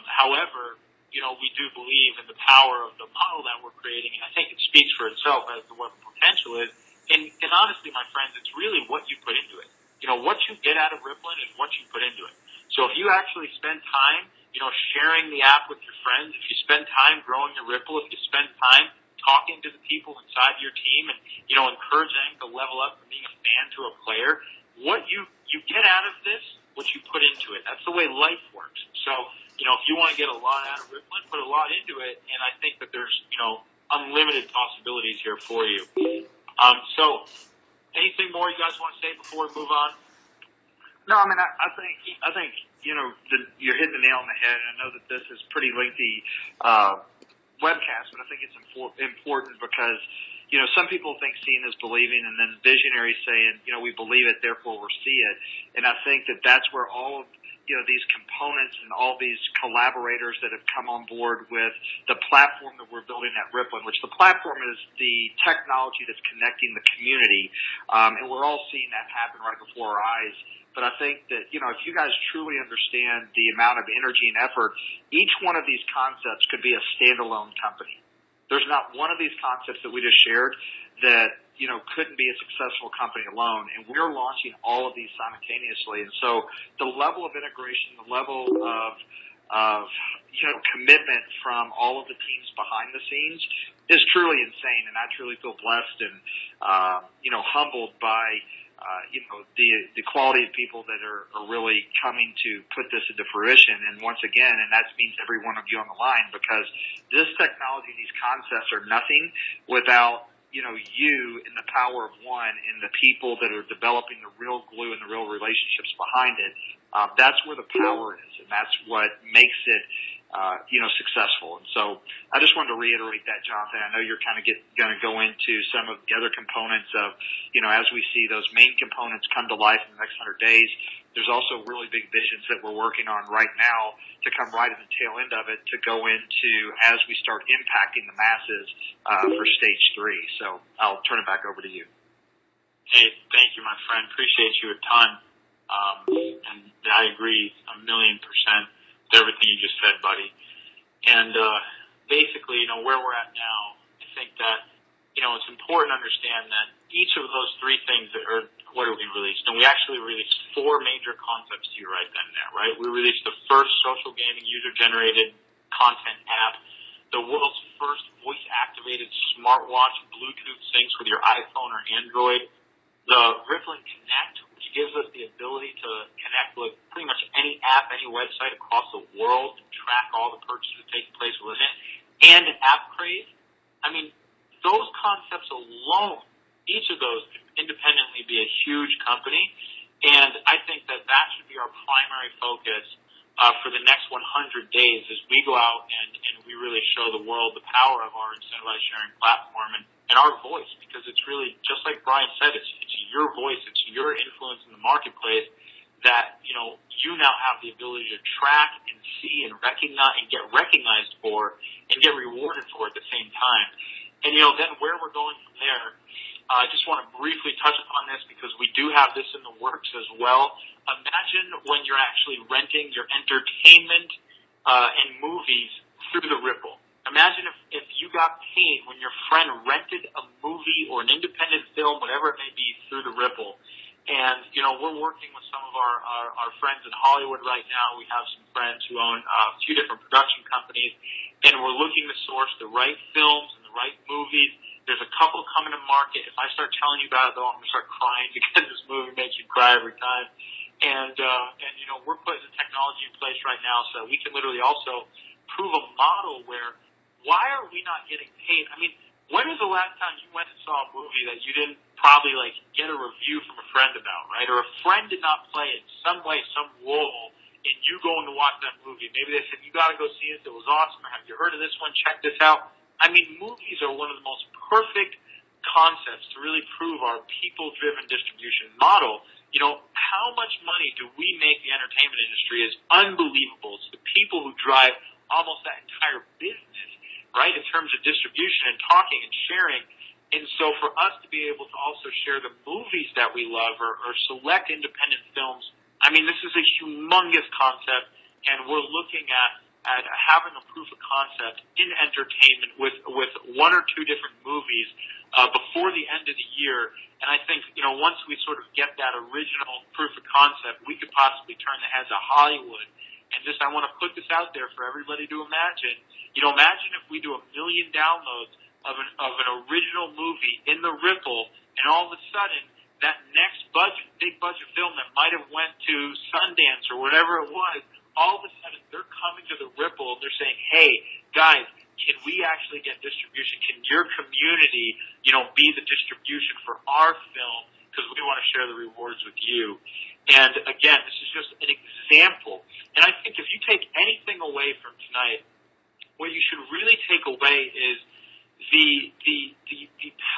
However, you know, we do believe in the power of the model that we're creating, and I think it speaks for itself as to what the potential is. And honestly, my friends, it's really what you put into it. You know, what you get out of Rippln is what you put into it. So if you actually spend time, you know, sharing the app with your friends, if you spend time growing your Ripple, if you spend time talking to the people inside your team and, you know, encouraging them to level up from being a fan to a player, what you get out of this, what you put into it. That's the way life works. So, you know, if you want to get a lot out of Rippln, put a lot into it, and I think that there's, you know, unlimited possibilities here for you. So, anything more you guys want to say before we move on? No, I mean, I think you know, you're hitting the nail on the head, and I know that this is pretty lengthy webcast, but I think it's important because, you know, some people think seeing is believing, and then visionaries saying, you know, we believe it, therefore we'll see it. And I think that that's where all of, you know, these components and all these collaborators that have come on board with the platform that we're building at Rippln, which the platform is the technology that's connecting the community, and we're all seeing that happen right before our eyes. But I think that, you know, if you guys truly understand the amount of energy and effort, each one of these concepts could be a standalone company. There's not one of these concepts that we just shared that, you know, couldn't be a successful company alone. And we're launching all of these simultaneously. And so the level of integration, the level of you know, commitment from all of the teams behind the scenes is truly insane. And I truly feel blessed and, you know, humbled by, you know, the quality of people that are really coming to put this into fruition. And once again, and that means every one of you on the line, because this technology, these concepts are nothing without, you know, you and the power of one and the people that are developing the real glue and the real relationships behind it. That's where the power is, and that's what makes it, you know, successful. And so I just wanted to reiterate that, Jonathan. I know you're kind of going to go into some of the other components of, you know, as we see those main components come to life in the next 100 days, there's also really big visions that we're working on right now to come right at the tail end of it to go into as we start impacting the masses for stage 3. So I'll turn it back over to you. Hey, thank you, my friend. Appreciate you a ton. And I agree 1,000,000% with everything you just said, buddy. And basically, you know, where we're at now, I think that, you know, it's important to understand that each of those 3 things that are, what did we release? And we actually released 4 major concepts to you right then and there, right? We released the first social gaming user-generated content app, the world's first voice-activated smartwatch Bluetooth syncs with your iPhone or Android, the Rippln Connect, which gives us the ability to connect with pretty much any app, any website across the world and track all the purchases taking place within it, and an app craze. I mean, those concepts alone, each of those could independently be a huge company, and I think that that should be our primary focus for the next 100 days as we go out and we really show the world the power of our incentivized sharing platform and our voice, because it's really, just like Brian said, it's your voice, it's your influence in the marketplace that, you know, you now have the ability to track and see and recognize and get recognized for and get rewarded for at the same time. And, you know, then where we're going from there, I just want to briefly touch upon this because we do have this in the works as well. imagine when you're actually renting your entertainment and movies through the Ripple. Imagine if you got paid when your friend rented a movie or an independent film, whatever it may be, through the Ripple. And, we're working with some of our friends in Hollywood right now. We have some friends who own a few different production companies, and we're looking to source the right films and the right movies. There's a couple coming to market. If I start telling you about it, though, I'm going to start crying because this movie makes you cry every time. And we're putting the technology in place right now so we can literally also prove a model where why are we not getting paid? I mean, when was the last time you went and saw a movie that you didn't probably get a review from a friend about, right? Or a friend did not play in some way, some role in you going to watch that movie. Maybe they said, you got to go see this. It was awesome. Have you heard of this one? Check this out. I mean, movies are one of the most perfect concepts to really prove our people-driven distribution model. How much money do we make the entertainment industry is unbelievable. It's the people who drive almost that entire business, right, in terms of distribution and talking and sharing. And so for us to be able to also share the movies that we love or select independent films, I mean, this is a humongous concept, and we're looking at having a proof of concept in entertainment with one or two different movies before the end of the year. And I think, once we sort of get that original proof of concept, we could possibly turn the heads of Hollywood. And I want to put this out there for everybody to imagine. Imagine if we do 1 million downloads of an original movie in the Ripple, and all of a sudden, that next big budget film that might have went to Sundance or whatever it was, all of a sudden they're coming to the Ripple and they're saying, hey, guys, can we actually get distribution? Can your community, be the distribution for our film? Because we want to share the rewards with you. And again, this is just an example. And I think if you take anything away from tonight, what you should really take away is the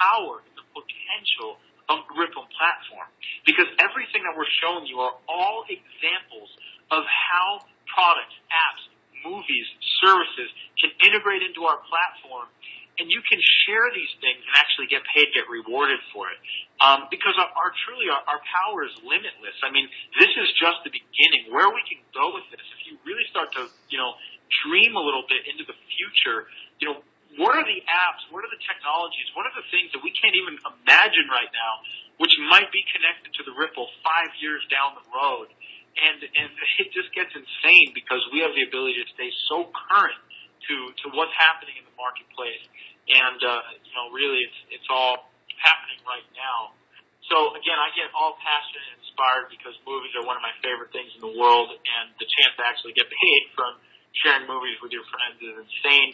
power and the potential of the Rippln platform. Because everything that we're showing you are all examples of how products, apps, movies, services can integrate into our platform, and you can share these things and actually get paid, get rewarded for it. Because our power is limitless. I mean, this is just the beginning. Where we can go with this, if you really start to, dream a little bit into the future, what are the apps, what are the technologies, what are the things that we can't even imagine right now, which might be connected to the Ripple 5 years down the road? And it just gets insane because we have the ability to stay so current to what's happening in the marketplace. And, really it's all happening right now. So again, I get all passionate and inspired because movies are one of my favorite things in the world, and the chance to actually get paid from sharing movies with your friends is insane.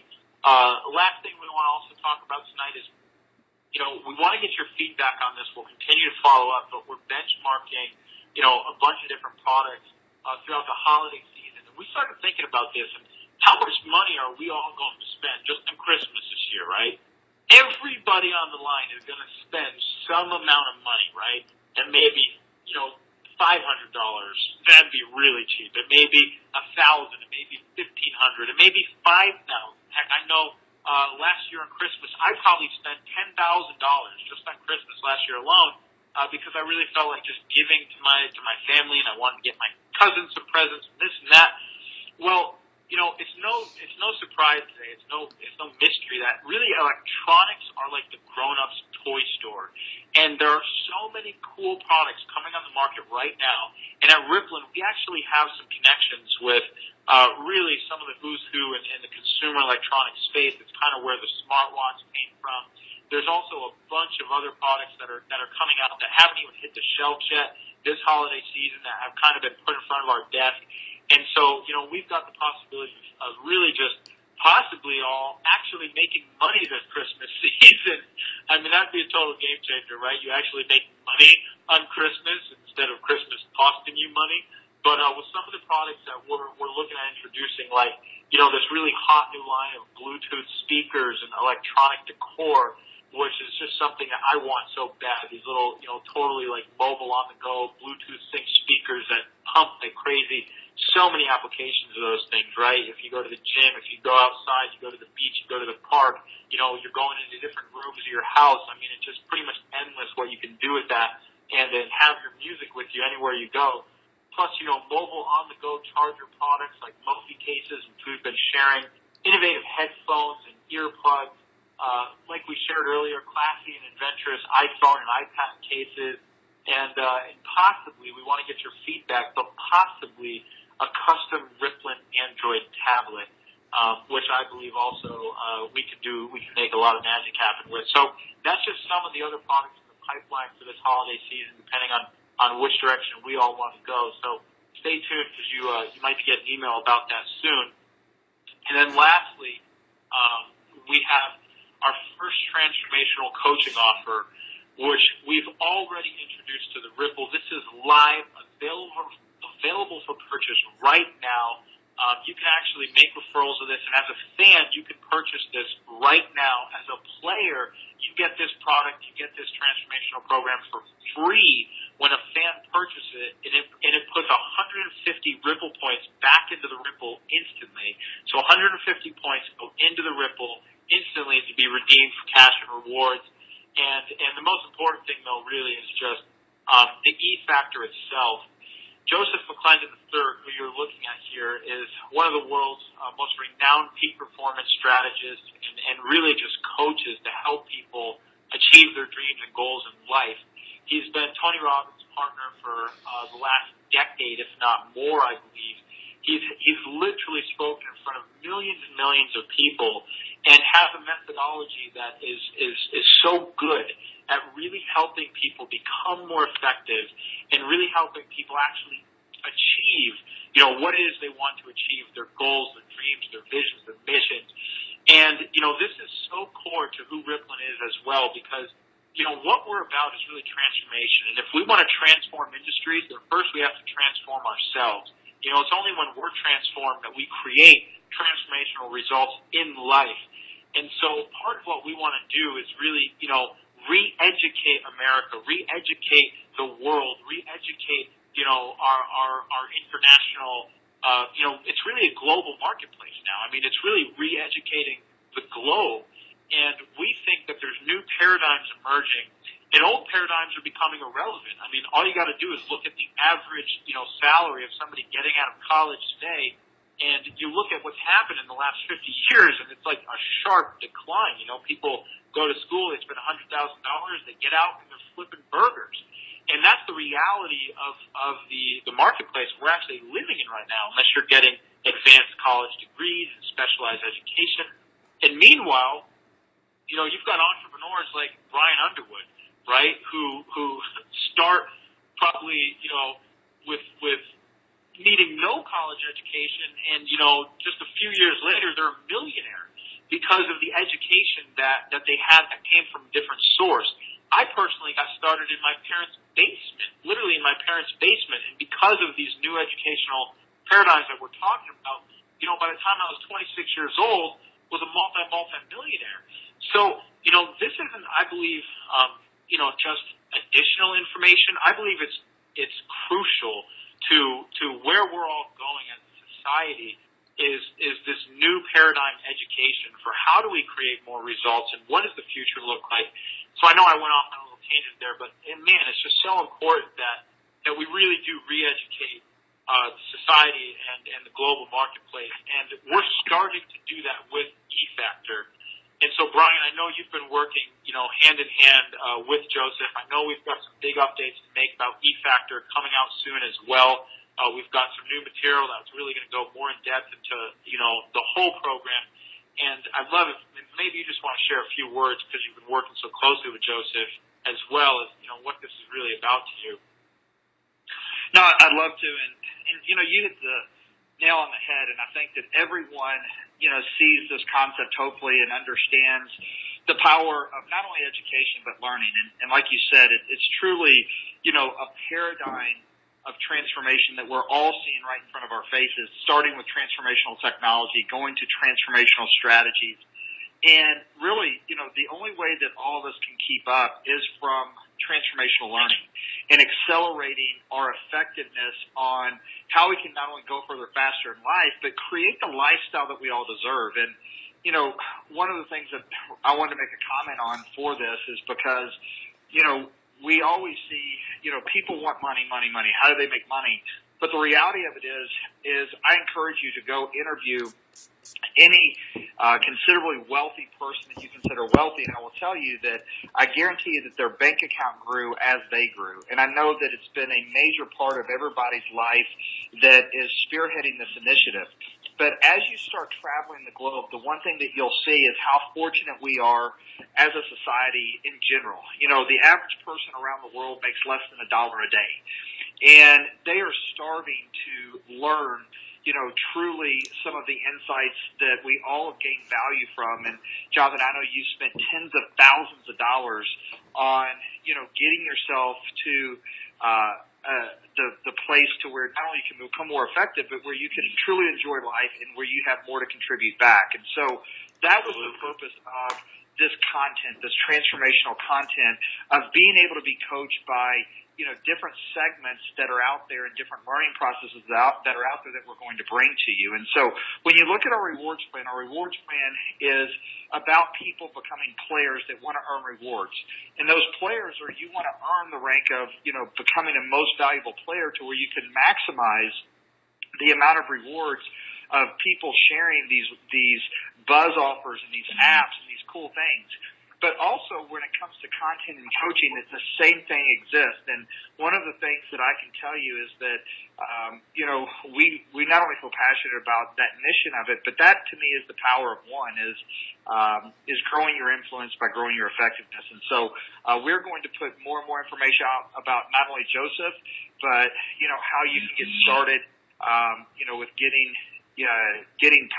Last thing we want to also talk about tonight is, we want to get your feedback on this. We'll continue to follow up, but we're benchmarking, a bunch of different products throughout the holiday season. And we started thinking about this and how much money are we all going to spend just on Christmas this year, right? Everybody on the line is going to spend some amount of money, right? And maybe, $500. That'd be really cheap. It may be $1,000. It may be $1,500. It may be $5,000. Heck, I know last year on Christmas, I probably spent $10,000 just on Christmas last year alone because I really felt like just giving to my family, and I wanted to get my cousins some presents, and this and that. Well, it's no surprise today. It's no mystery that really electronics are like the grown-ups' toy store. And there are so many cool products coming on the market right now. And at Rippln, we actually have some connections with really some of the who's who in the consumer electronics space. It's kind of where the smartwatch came from. There's also a bunch of other products that are coming out that haven't even hit the shelves yet this holiday season that have kind of been put in front of our desk. And so, we've got the possibility of really just possibly all actually making money this Christmas season. I mean, that'd be a total game changer, right? You actually make money on Christmas instead of Christmas costing you money. But with some of the products that we're looking at introducing, like, this really hot new line of Bluetooth speakers and electronic decor, which is just something that I want so bad. These little, totally like mobile on the go Bluetooth sync speakers that pump like crazy. So many applications of those things, right? If you go to the gym, if you go outside, you go to the beach, you go to the park, you're going into different rooms of your house. I mean, it's just pretty much endless what you can do with that, and then have your music with you anywhere you go. plus, mobile on-the-go charger products like Mophie cases, which we've been sharing, innovative headphones and earplugs, like we shared earlier, classy and adventurous iPhone and iPad cases, and possibly, we want to get your feedback, but possibly a custom Rippln Android tablet, which I believe also we can make a lot of magic happen with. So that's just some of the other products in the pipeline for this holiday season, depending on which direction we all want to go. So stay tuned, because you might get an email about that soon. And then lastly, we have our first transformational coaching offer, which we've already introduced to the Ripple. This is live, available for purchase right now. You can actually make referrals of this, and as a fan, you can purchase this right now. As a player, you get this product, you get this transformational program for free when a fan purchases it, and it puts 150 Ripple points back into the Ripple instantly. So 150 points go into the Ripple instantly to be redeemed for cash and rewards. And the most important thing, though, really is just the E factor itself. Joseph McClendon III, who you're looking at here, is one of the world's most renowned peak performance strategists and really just coaches to help people achieve their dreams and goals in life. He's been Tony Robbins' partner for the last decade, if not more, I believe. He's literally spoken in front of millions and millions of people and has a methodology that is so good at really helping people become more effective and really helping people actually achieve, what it is they want to achieve, their goals, their dreams, their visions, their missions. And, this is so core to who Rippln is as well, because, what we're about is really transformation. And if we want to transform industries, then first we have to transform ourselves. It's only when we're transformed that we create transformational results in life. And so part of what we want to do is really, re-educate America, re-educate the world, re-educate, our international, it's really a global marketplace now. I mean, it's really re-educating the globe. And we think that there's new paradigms emerging, and old paradigms are becoming irrelevant. I mean, all you got to do is look at the average, salary of somebody getting out of college today, and you look at what's happened in the last 50 years, and it's like a sharp decline. People go to school, they spend $100,000, they get out, and they're flipping burgers. And that's the reality of the marketplace we're actually living in right now, unless you're getting advanced college degrees and specialized education. And meanwhile, you've got entrepreneurs like Brian Underwood, right, who start probably, with needing no college education, and, just a few years later, they're a millionaire because of the education that they had that came from a different source. I personally got started in my parents' basement, literally in my parents' basement, and because of these new educational paradigms that we're talking about, by the time I was 26 years old, was a multi-millionaire. So, this isn't, I believe, just additional information. I believe it's crucial to where we're all going as a society is this new paradigm education for how do we create more results and what does the future look like. So I know I went off on a little tangent there, but man, it's just so important that we really do re-educate society and the global marketplace, and we're starting to do that with E-Factor. And so, Brian, I know you've been working, hand in hand with Joseph. I know we've got some big updates to make about E-Factor coming out soon as well. We've got some new material that's really going to go more in depth into, the whole program. And I'd love if maybe you just want to share a few words, because you've been working so closely with Joseph, as well as, what this is really about to you. No, I'd love to. And you hit the nail on the head. And I think that everyone, sees this concept, hopefully, and understands the power of not only education, but learning. And like you said, it's truly, a paradigm of transformation that we're all seeing right in front of our faces, starting with transformational technology, going to transformational strategies. And really, the only way that all of us can keep up is from transformational learning and accelerating our effectiveness on how we can not only go further faster in life, but create the lifestyle that we all deserve. And, one of the things that I wanted to make a comment on for this is because, we always see, people want money. How do they make money? But the reality of it is I encourage you to go interview any considerably wealthy person that you consider wealthy, and I will tell you that I guarantee you that their bank account grew as they grew. And I know that it's been a major part of everybody's life that is spearheading this initiative. But as you start traveling the globe, the one thing that you'll see is how fortunate we are as a society in general. You know, the average person around the world makes less than $1 a day. And they are starving to learn, you know, truly some of the insights that we all have gained value from. And Jonathan, I know you spent tens of thousands of dollars on, you know, getting yourself to the place to where not only you can become more effective, but where you can truly enjoy life and where you have more to contribute back. And so that was the purpose of this content, this transformational content, of being able to be coached by, you know, different segments that are out there and different learning processes that are out there that we're going to bring to you. And so when you look at our rewards plan is about people becoming players that want to earn rewards. And those players are, you want to earn the rank of, you know, becoming a most valuable player to where you can maximize the amount of rewards of people sharing these buzz offers and these apps and these cool things. But also when it comes to content and coaching, it's the same thing exists. And one of the things that I can tell you is that, you know, we not only feel passionate about that mission of it, but that to me is the power of one, is growing your influence by growing your effectiveness. And so we're going to put more and more information out about not only Joseph, but, you know, how you can get started, you know, with getting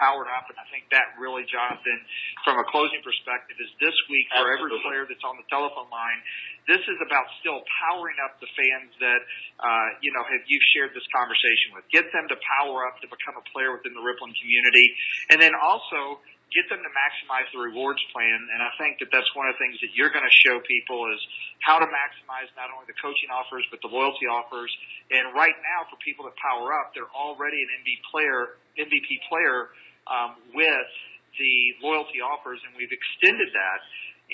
powered up. And I think that really, Jonathan, from a closing perspective, is this week for every player that's on the telephone line, this is about still powering up the fans that, you know, you've shared this conversation with. Get them to power up to become a player within the Rippln community. And then also get them to maximize the rewards plan. And I think that that's one of the things that you're going to show people is how to maximize not only the coaching offers, but the loyalty offers. And right now, for people that power up, they're already an MVP player with the loyalty offers, and we've extended that.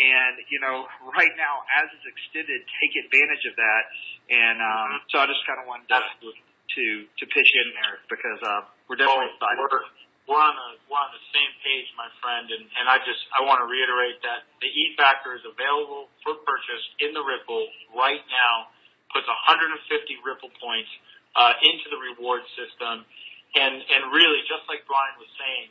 And, you know, right now, as it's extended, take advantage of that. And so I just kind of wanted to pitch in there because we're definitely excited. We're on the same page, my friend, and I want to reiterate that the E-Factor is available for purchase in the Ripple right now, puts 150 Ripple points into the reward system, and really, just like Brian was saying,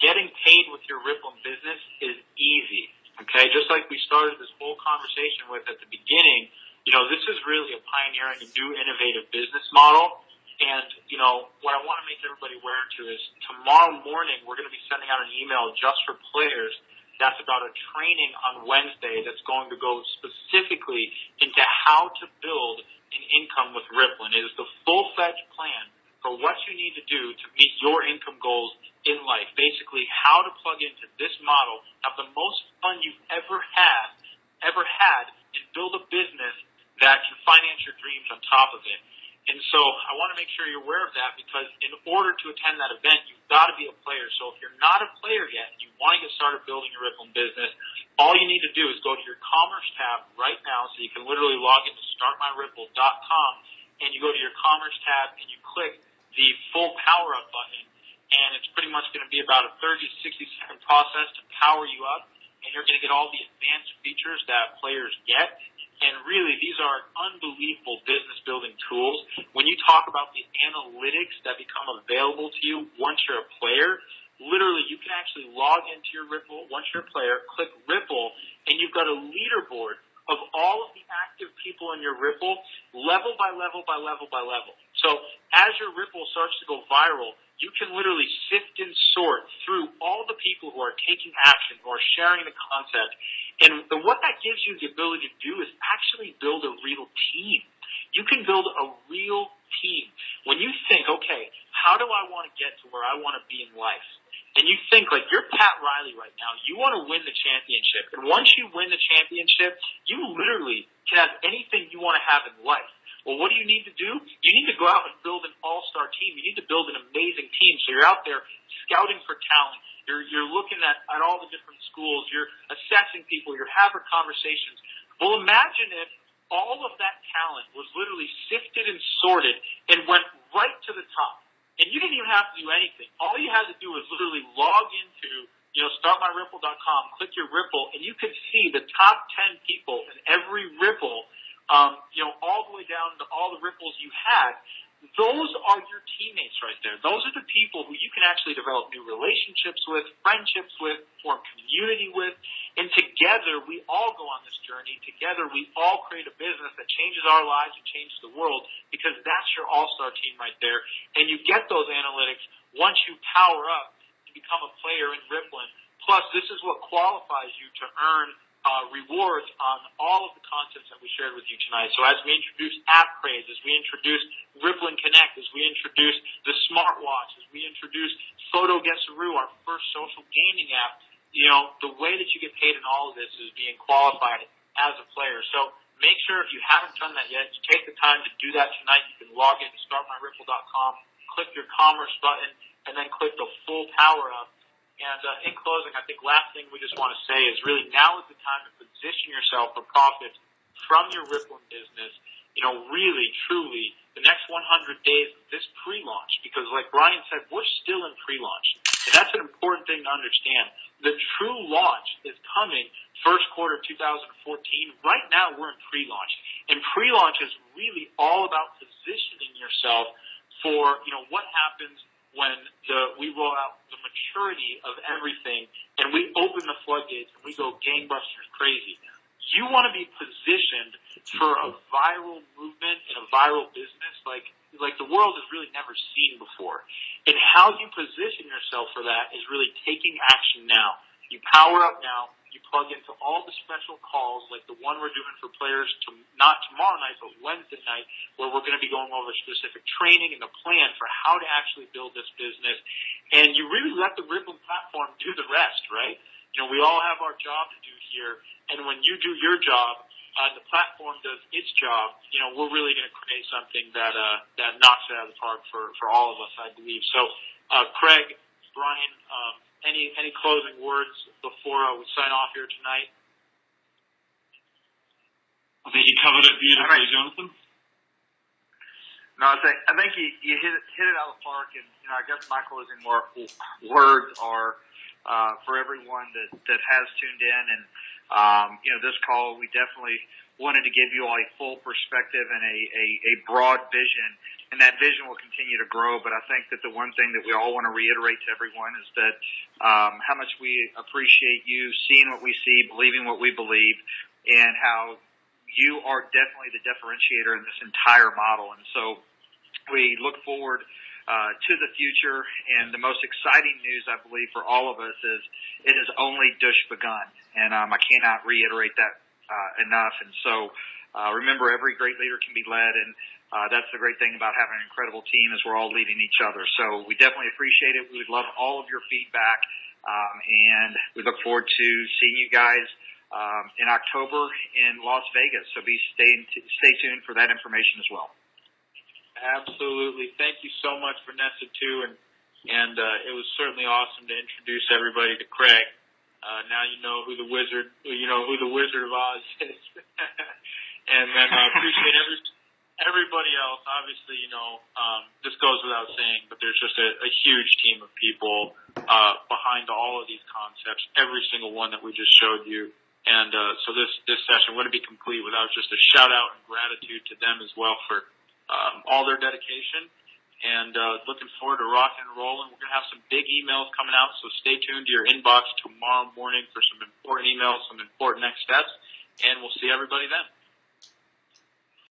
getting paid with your Rippln business is easy, okay? Just like we started this whole conversation with at the beginning, you know, this is really a pioneering and new innovative business model. And, you know, what I want to make everybody aware to is tomorrow morning we're going to be sending out an email just for players that's about a training on Wednesday that's going to go specifically into how to build an income with Rippln. It is the full-fledged plan for what you need to do to meet your income goals in life. Basically, how to plug into this model, have the most fun you've ever had, and build a business that can finance your dreams on top of it. And so I want to make sure you're aware of that because in order to attend that event, you've got to be a player. So if you're not a player yet and you want to get started building your Rippln business, all you need to do is go to your Commerce tab right now. So you can literally log into startmyripple.com and you go to your Commerce tab and you click the full power up button. And it's pretty much going to be about a 30 to 60 second process to power you up. And you're going to get all the advanced features that players get. And really, these are unbelievable business-building tools. When you talk about the analytics that become available to you once you're a player, literally, you can actually log into your Ripple once you're a player, click Ripple, and you've got a leaderboard of all of the active people in your Ripple, level by level by level by level. So as your Ripple starts to go viral, you can literally sift and sort through all the people who are taking action, who are sharing the concept. And what that gives you the ability to do is actually build a real team. You can build a real team. When you think, okay, how do I want to get to where I want to be in life? And you think, like, you're Pat Riley right now. You want to win the championship. And once you win the championship, you literally can have anything you want to have in life. Well, what do you need to do? You need to go out and build an all-star team. You need to build an amazing team. So you're out there scouting for talent. You're looking at all the different schools. You're assessing people. You're having conversations. Well, imagine if all of that talent was literally sifted and sorted and top. And you didn't even have to do anything. All you had to do was literally log into, startmyripple.com, click your Ripple, and you could see the top 10 people in every Ripple, all the way down to all the Ripples you had. Those are your teammates right there. Those are the people who you can actually develop new relationships with, friendships with, form community with. And together, we all go on this journey. Together, we all create a business that changes our lives and changes the world, because that's your all-star team right there. And you get those analytics once you power up to become a player in Rippln. Plus, this is what qualifies you to earn rewards on all of the concepts that we shared with you tonight. So as we introduce app craze, as we introduce Rippln Connect, as we introduce the smartwatch, as we introduce Photo Guesaroo, our first social gaming app, the way that you get paid in all of this is being qualified as a player. So make sure, if you haven't done that yet, you take the time to do that tonight. You can log in to startmyripple.com, click your commerce button, and then click the full power up. And in closing, I think last thing we just want to say is really now is the time to position yourself for profits from your Rippln business. Really, truly, the next 100 days of this pre-launch, because like Brian said, we're still in pre-launch. And that's an important thing to understand. The true launch is coming first quarter of 2014. Right now, we're in pre-launch. And pre-launch is really all about positioning yourself for, what happens when we roll out the maturity of everything and we open the floodgates and we go gangbusters crazy. You want to be positioned for a viral movement and a viral business like the world has really never seen before. And how you position yourself for that is really taking action now. You power up now. You plug into all the special calls like the one we're doing for players not tomorrow night, but Wednesday night, where we're going to be going over specific training and the plan for how to actually build this business. And you really let the Rippln platform do the rest, right? We all have our job to do here. And when you do your job, the platform does its job, we're really going to create something that knocks it out of the park for all of us, I believe. So, Craig, Brian, any closing words before we sign off here tonight? I think you covered it beautifully, Jonathan. No, I think you hit it out of the park, and I guess my closing words are for everyone that has tuned in, and this call, we definitely wanted to give you all a full perspective and a broad vision. And that vision will continue to grow. But I think that the one thing that we all want to reiterate to everyone is that how much we appreciate you seeing what we see, believing what we believe, and how you are definitely the differentiator in this entire model. And so we look forward to the future. And the most exciting news, I believe, for all of us is it has only just begun. And I cannot reiterate that enough. And so remember, every great leader can be led, and that's the great thing about having an incredible team is we're all leading each other. So we definitely appreciate it. We would love all of your feedback, and we look forward to seeing you guys in October in Las Vegas. So stay tuned for that information as well. Absolutely. Thank you so much, Vanessa, too, and it was certainly awesome to introduce everybody to Craig. Now you know who the Wizard of Oz is. And then I appreciate everybody else. Obviously, this goes without saying, but there's just a huge team of people behind all of these concepts, every single one that we just showed you. And so this session wouldn't be complete without just a shout out and gratitude to them as well for all their dedication. And looking forward to rocking and rolling. We're going to have some big emails coming out, so stay tuned to your inbox tomorrow morning for some important emails, some important next steps, and we'll see everybody then.